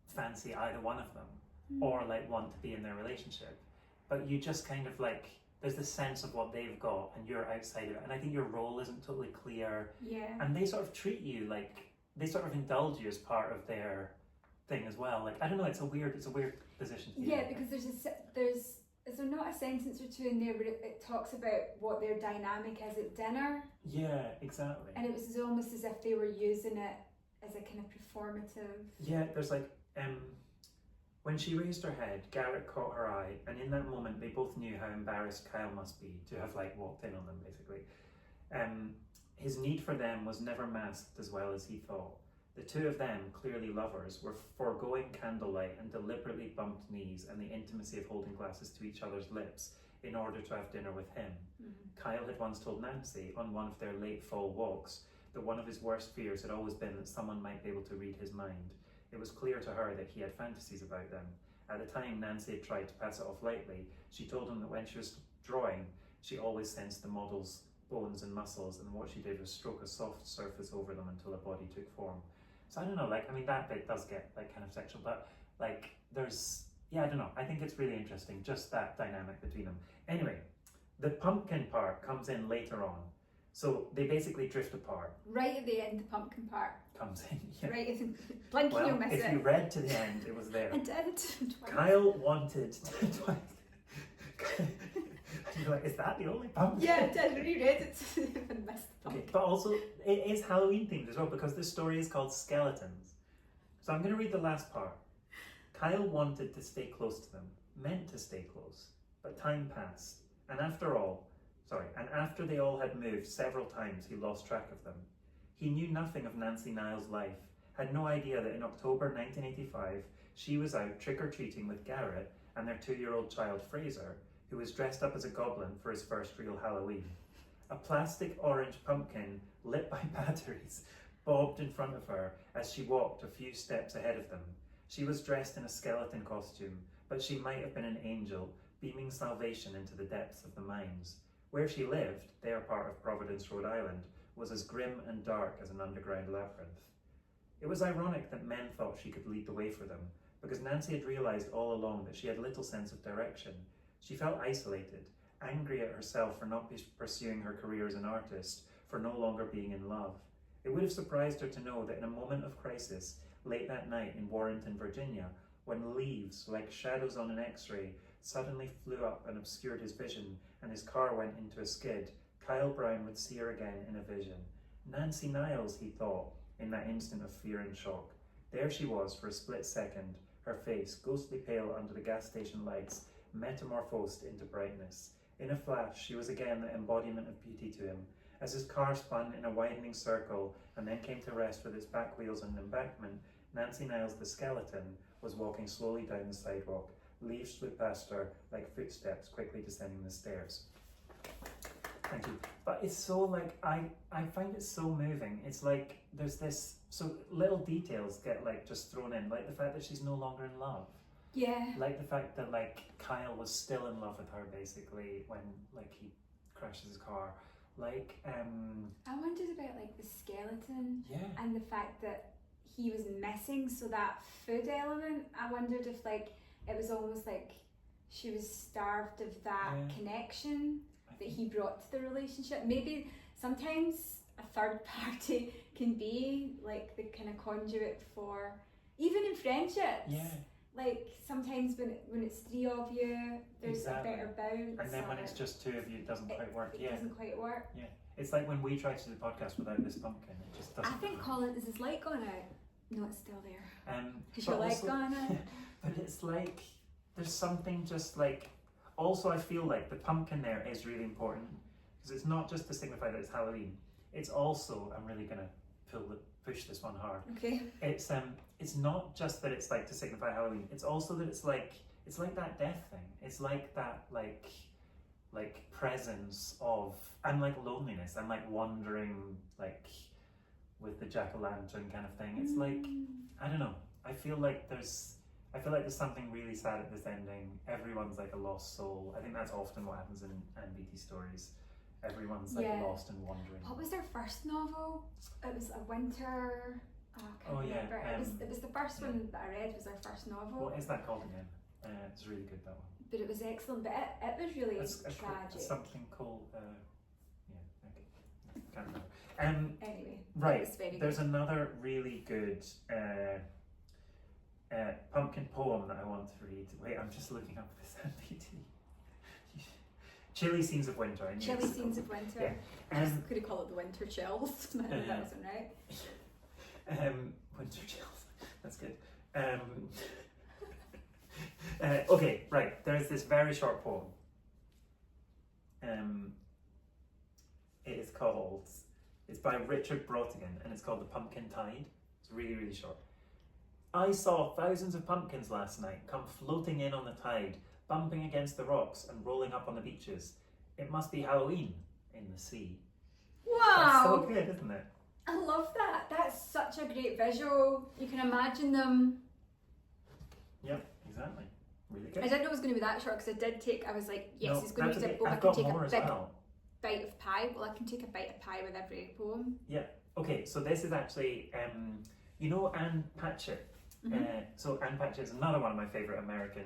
fancy either one of them or like want to be in their relationship, but you just kind of like, there's this sense of what they've got and you're outside of it, and I think your role isn't totally clear. Yeah. And they sort of treat you like, they sort of indulge you as part of their thing as well. Like, I don't know, it's a weird position to be in. Yeah, because is there not a sentence or two in there where it talks about what their dynamic is at dinner? Yeah, exactly. And it was almost as if they were using it as a kind of performative. Yeah, there's like, when she raised her head, Garrett caught her eye, and in that moment they both knew how embarrassed Kyle must be to have like walked in on them, basically. His need for them was never masked as well as he thought. The two of them, clearly lovers, were foregoing candlelight and deliberately bumped knees and the intimacy of holding glasses to each other's lips in order to have dinner with him. Kyle had once told Nancy on one of their late fall walks that one of his worst fears had always been that someone might be able to read his mind. It was clear to her that he had fantasies about them. At the time Nancy had tried to pass it off lightly, she told him that when she was drawing, she always sensed the model's bones and muscles, and what she did was stroke a soft surface over them until a body took form. So I don't know, like, I mean, that bit does get like kind of sexual, but like there's, yeah, I don't know. I think it's really interesting, just that dynamic between them. Anyway, the pumpkin part comes in later on. So they basically drift apart. Right at the end, the pumpkin part comes in. Yeah. right at the blink Well, you'll miss if it. you read to the end, it was there. I did. Kyle wanted to You're like, is that the only pumpkin? Yeah, I did. Reread it and missed the pumpkin. Okay, but also, it is Halloween themed as well because this story is called Skeletons. So I'm going to read the last part. Kyle wanted to stay close to them, meant to stay close, but time passed. And after they all had moved several times, he lost track of them. He knew nothing of Nancy Niles' life, had no idea that in October 1985, she was out trick-or-treating with Garrett and their 2-year-old child Fraser, who was dressed up as a goblin for his first real Halloween. A plastic orange pumpkin, lit by batteries, bobbed in front of her as she walked a few steps ahead of them. She was dressed in a skeleton costume, but she might have been an angel, beaming salvation into the depths of the mines. Where she lived, their part of Providence, Rhode Island, was as grim and dark as an underground labyrinth. It was ironic that men thought she could lead the way for them, because Nancy had realised all along that she had little sense of direction. She felt isolated, angry at herself for not pursuing her career as an artist, for no longer being in love. It would have surprised her to know that in a moment of crisis, late that night in Warrenton, Virginia, when leaves, like shadows on an X-ray, suddenly flew up and obscured his vision, and his car went into a skid, Kyle Brown would see her again in a vision. Nancy Niles, he thought, in that instant of fear and shock. There she was for a split second, her face, ghostly pale under the gas station lights, metamorphosed into brightness. In a flash, she was again the embodiment of beauty to him. As his car spun in a widening circle and then came to rest with its back wheels on an embankment, Nancy Niles, the skeleton, was walking slowly down the sidewalk. Leaves flew past her like footsteps quickly descending the stairs. Thank you. But it's so like, I find it so moving. It's like there's this, so little details get like just thrown in, like the fact that she's no longer in love. Yeah. Like the fact that like Kyle was still in love with her basically when like he crashes his car. Like I wondered about like the skeleton yeah. and the fact that he was missing, so that food element, I wondered if like it was almost like she was starved of that connection that he brought to the relationship. Maybe sometimes a third party can be like the kind of conduit for, even in friendships. Yeah. Like sometimes when it's 3 of you, there's a better bounce. And then when it's just 2 of you, it doesn't quite work. It doesn't quite work. Yeah. It's like when we tried to do the podcast without this pumpkin, it just doesn't. I think Colin, is his light gone out? No, it's still there. Has but your light also- gone out? But it's like there's something just like. Also, I feel like the pumpkin there is really important because it's not just to signify that it's Halloween. It's also, I'm really gonna push this one hard. Okay. It's not just that it's like to signify Halloween. It's also that it's like that death thing. It's like that like presence of, and like loneliness and like wandering like with the jack-o'-lantern kind of thing. It's like, I don't know. I feel like there's something really sad at this ending. Everyone's like a lost soul. I think that's often what happens in Beattie stories. Everyone's like lost and wandering. What was their first novel? It was a winter. Oh, I can't remember. It was the first one that I read. Was their first novel. What is that called again? It's really good, that one. But it was excellent. But it was really tragic. Something called. Okay. Can't remember. Anyway. Right. There's another really good. Pumpkin poem that I want to read. Wait, I'm just looking up this Beattie. Chilly Scenes of Winter. Chilly Scenes of Winter. Yeah. Could have called it the Winter Chills. That wasn't right. Winter Chills. That's good. Okay, right. There's this very short poem. It is called It's by Richard Brautigan, and it's called The Pumpkin Tide. It's really, really short. I saw thousands of pumpkins last night come floating in on the tide, bumping against the rocks and rolling up on the beaches. It must be Halloween in the sea. Wow! That's so good, isn't it? I love that. That's such a great visual. You can imagine them. Yep, exactly. Really good. I didn't know it was going to be that short because I was like, yes, No, it's going to be that's I I've can got take more a as big well. bite of pie. Well, I can take a bite of pie with every poem. Yeah. Okay, so this is actually, you know Anne Patchett? Mm-hmm. So Anne Patchett is another one of my favourite American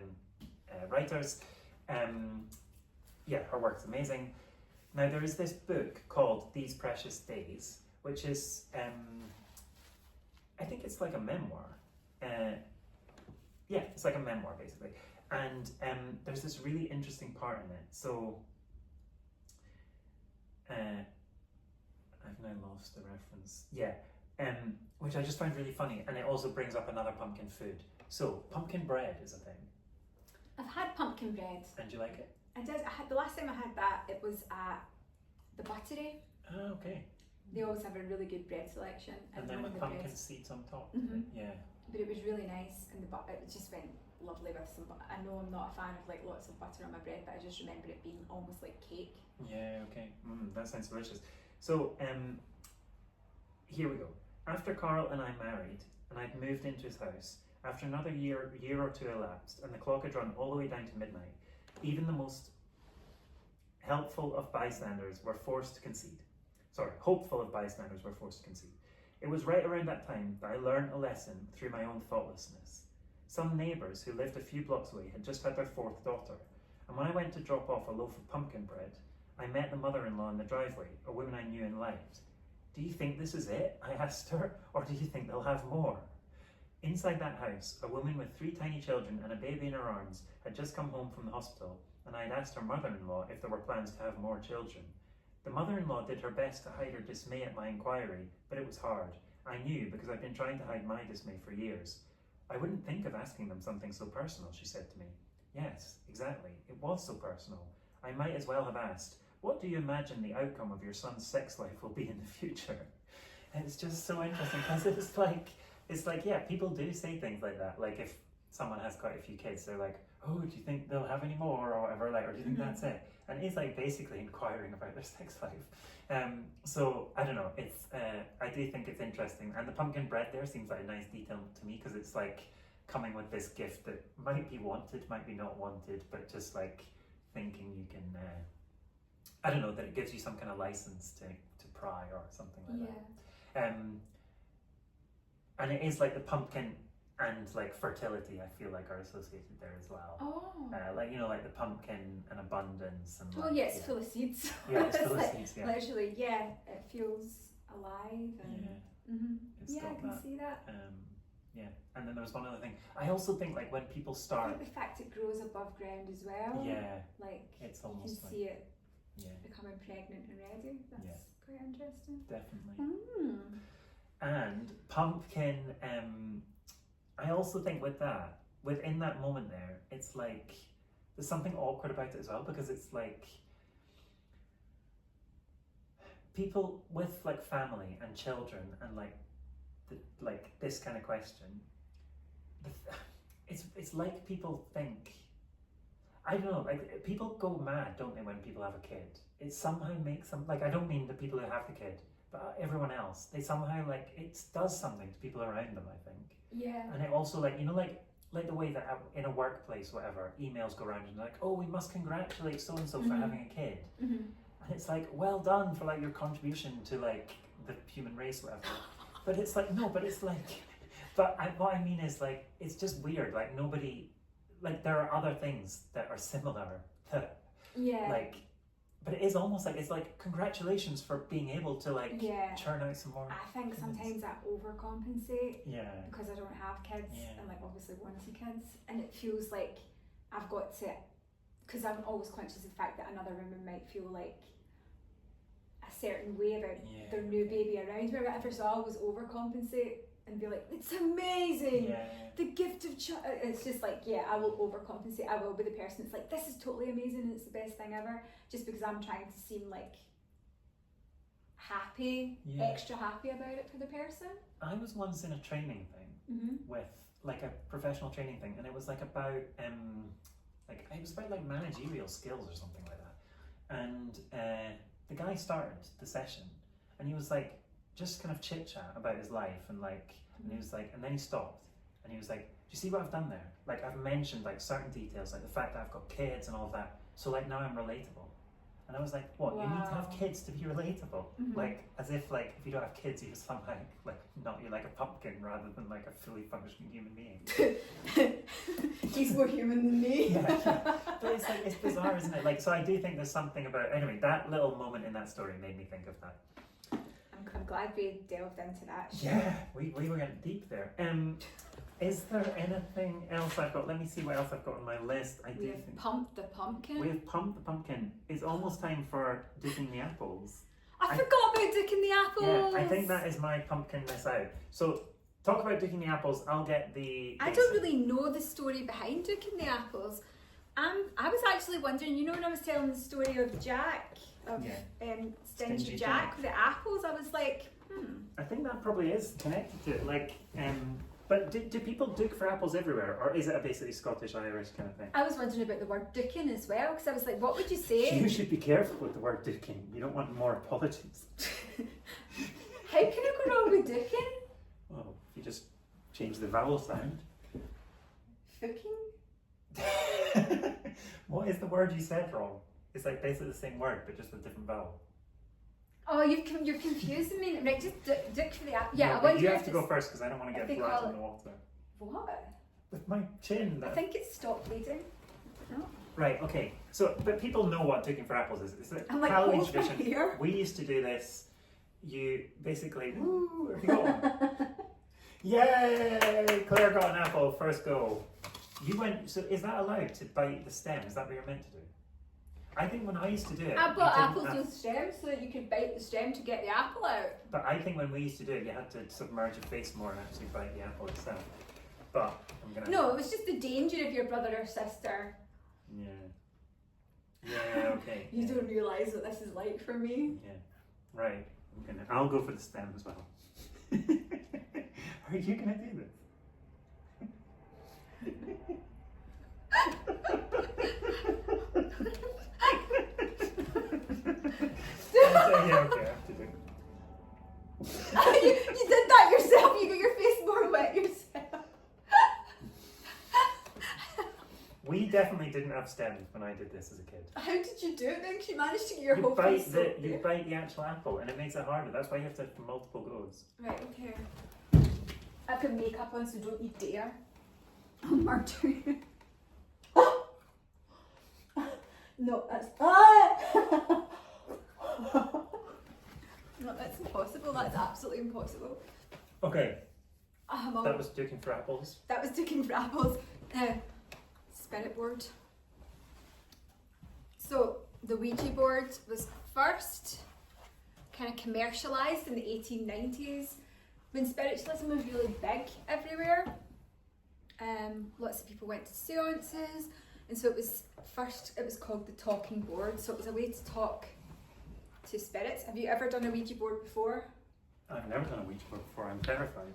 writers. Yeah, her work's amazing. Now there is this book called These Precious Days, which is, I think it's like a memoir. Yeah, it's like a memoir basically. And there's this really interesting part in it. So, I've now lost the reference. Yeah, which I just find really funny, and it also brings up another pumpkin food. So, pumpkin bread is a thing. I've had pumpkin bread. And do you like it? I did. The last time I had that, it was at the Beattie. Oh, okay. They always have a really good bread selection. And then one with of the pumpkin breads- seeds on top. Mhm. Yeah. But it was really nice, and it just went lovely with some. I know I'm not a fan of like lots of butter on my bread, but I just remember it being almost like cake. Yeah, okay. That sounds delicious. So, here we go. After Carl and I married, and I'd moved into his house, after another year or two elapsed, and the clock had run all the way down to midnight, even the most hopeful of bystanders were forced to concede. It was right around that time that I learned a lesson through my own thoughtlessness. Some neighbours who lived a few blocks away had just had their fourth daughter, and when I went to drop off a loaf of pumpkin bread, I met the mother-in-law in the driveway, a woman I knew and liked. "Do you think this is it?" I asked her, "or do you think they'll have more?" Inside that house, a woman with 3 tiny children and a baby in her arms had just come home from the hospital, and I had asked her mother-in-law if there were plans to have more children. The mother-in-law did her best to hide her dismay at my inquiry, but it was hard. I knew, because I'd been trying to hide my dismay for years. "I wouldn't think of asking them something so personal," she said to me. Yes, exactly. It was so personal. I might as well have asked, "What do you imagine the outcome of your son's sex life will be in the future?" And it's just so interesting because it's like, yeah, people do say things like that. Like if someone has quite a few kids, they're like, "Oh, do you think they'll have any more?" or whatever, like, or do you think that's it? And it's like basically inquiring about their sex life. So I don't know. It's I do think it's interesting, and the pumpkin bread there seems like a nice detail to me because it's like coming with this gift that might be wanted, might be not wanted, but just like thinking you can. I don't know, that it gives you some kind of license to pry or something like that. And it is like the pumpkin and like fertility, I feel like, are associated there as well. Oh. Like, you know, like the pumpkin and abundance and Oh like, yeah, it's full of seeds. Yeah, it's full of like, seeds, yeah. Literally, yeah, it feels alive and It's yeah, I got can that. see that. Yeah, and then there was one other thing. I also think like when people I start, think the fact it grows above ground as well. yeah, Like it's you almost can like, see it yeah, becoming pregnant and ready. That's quite interesting. definitely. Mm. And pumpkin, I also think with that, within that moment there, it's like, there's something awkward about it as well, because it's like, people with like family and children and like, like this kind of question, it's like people think, I don't know, like people go mad, don't they, when people have a kid? It somehow makes them, like, I don't mean the people who have the kid, but everyone else, they somehow like, it does something to people around them, I think. Yeah. And it also like, you know, like the way that in a workplace, whatever, emails go around and like, "Oh, we must congratulate so-and-so for having a kid." Mm-hmm. And it's like, well done for like your contribution to like the human race, whatever. But it's like, no, but it's like, what I mean is like, it's just weird. Like nobody, like there are other things that are similar that Yeah. like, but it is almost like, it's like, congratulations for being able to like churn out some more. I think kids. sometimes I overcompensate Yeah. because I don't have kids Yeah. and like obviously wanting kids, and it feels like I've got to, because I'm always conscious of the fact that another woman might feel like a certain way about their new baby around me or whatever, so I always overcompensate and be like, "It's amazing, Yeah. the gift of child." It's just like, yeah, I will overcompensate. I will be the person that's like, "This is totally amazing and it's the best thing ever," just because I'm trying to seem like happy, extra happy about it for the person. I was once in a training thing with like a professional training thing, and it was like about like managerial skills or something like that. And the guy started the session, and he was like just kind of chit chat about his life and and he was like, and then he stopped, and he was like, "Do you see what I've done there? Like I've mentioned like certain details, like the fact that I've got kids and all of that. So like now I'm relatable." And I was like, "What? Wow. You need to have kids to be relatable? Like as if like if you don't have kids, you're somehow you're like a pumpkin rather than like a fully functioning human being." He's more human than me. Yeah. But it's like it's bizarre, isn't it? Like so, I do think there's something about anyway. That little moment in that story made me think of that. I'm glad we delved into that. Yeah, we were getting deep there. Is there anything else I've got? Let me see what else I've got on my list. We have pumped the pumpkin. We have pumped the pumpkin. It's almost time for dipping the apples. I forgot about dicking the apples. Yeah, I think that is my pumpkin miss out. So talk about dicking the apples. I'll get the. I don't really know the story behind dicking the apples. I was actually wondering, you know, when I was telling the story of Jack, Stingy Jack with the apples, I was like, I think that probably is connected to it. But do people duke for apples everywhere, or is it a basically Scottish, Irish kind of thing? I was wondering about the word duking as well, because I was like, what would you say? You should be careful with the word duking. You don't want more apologies. How can it go wrong with duking? Well, you just change the vowel sound. Fucking? What is the word you said wrong? It's like basically the same word, but just a different vowel. Oh, you're confusing me. Right, just duck for the apple. Yeah, no, you have to go first because I don't want to get blood in the water. What? With my chin. I think it's stopped bleeding. No. Right. Okay. So, but people know what duking for apples is. It's a I'm like, Halloween hold tradition. here. We used to do this. You basically, woo, have you got one? Yay! Claire got an apple. First go. You went. So, is that allowed to bite the stem? Is that what you're meant to do? I think when I used to do it, I bought apples with stems so that you could bite the stem to get the apple out. But I think when we used to do it, you had to submerge your face more and actually bite the apple itself. But I'm gonna. No, it was just the danger of your brother or sister. Yeah. Yeah. Okay. You don't realise what this is like for me. Yeah. Right. I'll go for the stem as well. Are you gonna do this? Yeah, okay, I have to do it. You did that yourself, you got your face more wet yourself. We definitely didn't have stems when I did this as a kid. How did you do it then? Because you managed to get your whole face soaked. You bite the actual apple and it makes it harder. That's why you have to have multiple goes. Right, okay. I put makeup on, so don't you dare. I'll murder you. No, that's no, that's impossible. That's absolutely impossible. Okay. That was duking for apples. That was duking for apples. Spirit board. So the Ouija board was first kind of commercialised in the 1890s when spiritualism was really big everywhere. Lots of people went to seances, and so it was called the talking board. So it was a way to talk to spirits. Have you ever done a Ouija board before? I've never done a Ouija board before. I'm terrified.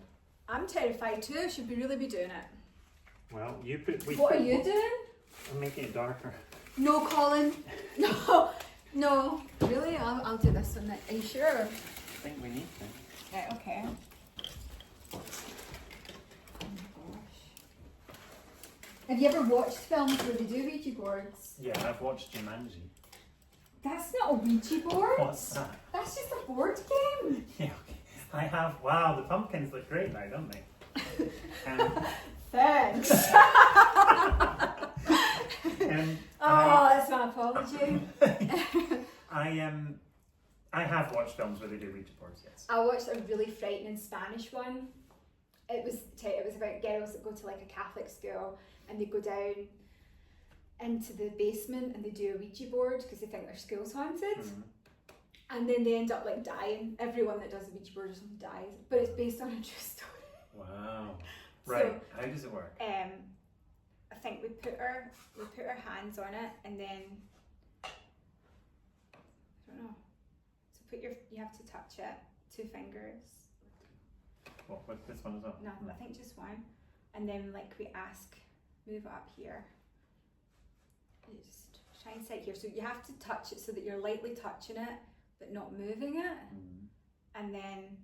I'm terrified too. Should we really be doing it? Well, What are you doing? I'm making it darker. No, Colin. No. Really? I'll do this one. Are you sure? I think we need to. Right, okay. Have you ever watched films where they do Ouija boards? Yeah, I've watched Jumanji. That's not a Ouija board. What's that? That's just a board game. Yeah, okay. I have. Wow, the pumpkins look great now, don't they? Thanks. That's my apology. I have watched films where they do Ouija boards, yes. I watched a really frightening Spanish one. It was about girls that go to like a Catholic school and they go down into the basement and they do a Ouija board because they think their school's haunted. Mm-hmm. And then they end up like dying. Everyone that does a Ouija board or something dies. But it's based on a true story. Wow. Right. So, how does it work? I think we put our hands on it and then I don't know. So you have to touch it, 2 fingers. What, with this one as well? No, I think just one. And then like we ask, move it up here. You just try and sit here. So you have to touch it so that you're lightly touching it, but not moving it. And then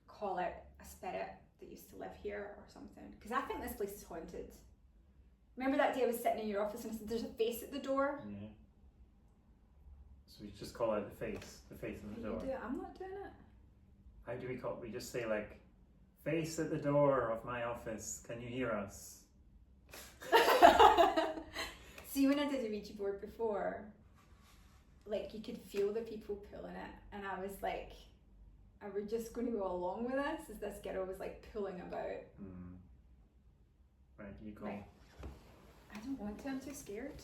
call out a spirit that used to live here or something. Because I think this place is haunted. Remember that day I was sitting in your office and I said, there's a face at the door? Yeah. So we just call out the face in the door. You do it. I'm not doing it. How do we call it? We just say like, face at the door of my office, can you hear us? See, when I did a Ouija board before, like you could feel the people pulling it, and I was like, are we just going to go along with this? As this girl was like pulling about. Right, you call. Right. I don't want to, I'm too scared.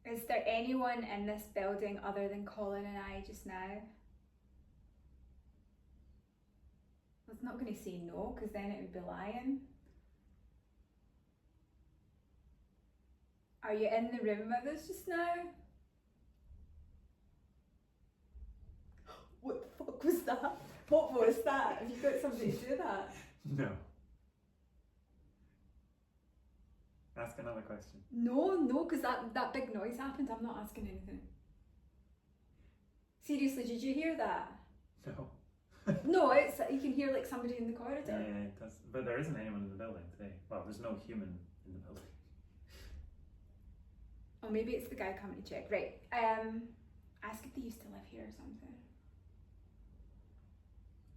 Is there anyone in this building other than Colin and I just now? I was not going to say no, because then it would be lying. Are you in the room with us just now? What the fuck was that? What was that? Have you got somebody to do that? No. Ask another question. No, because that big noise happened. I'm not asking anything. Seriously, did you hear that? No. No, it's you can hear like somebody in the corridor. Yeah, it does. But there isn't anyone in the building today. Well, there's no human in the building. Or maybe it's the guy coming to check. Right. Ask if they used to live here or something.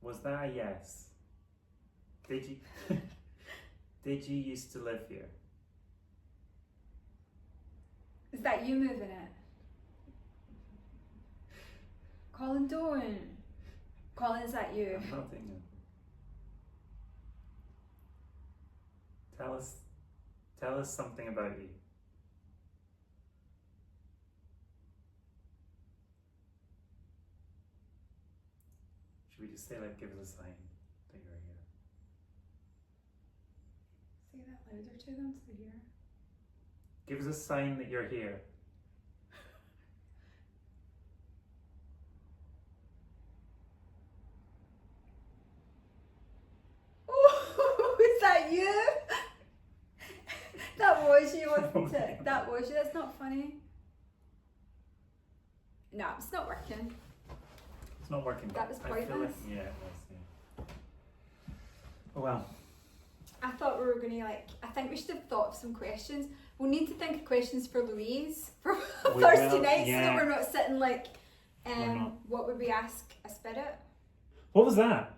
Was that a yes? Did you did you used to live here? Is that you moving it? Colin, don't. Colin, is that you? I'm not thinking. Tell us something about you. Should we just say like, give us a sign that you're here? Say that louder to them so they hear. Give us a sign that you're here. Oh, is that you? That was you, wasn't it? That was you. That's not funny. No, it's not working. It's not working. That was I feel like, pointless. yeah, it was. Yeah. Oh well. I thought we were going to I think we should have thought of some questions. We'll need to think of questions for Louise for We Thursday will, night yeah. so that we're not sitting like, We're not. what would we ask a spirit? What was that?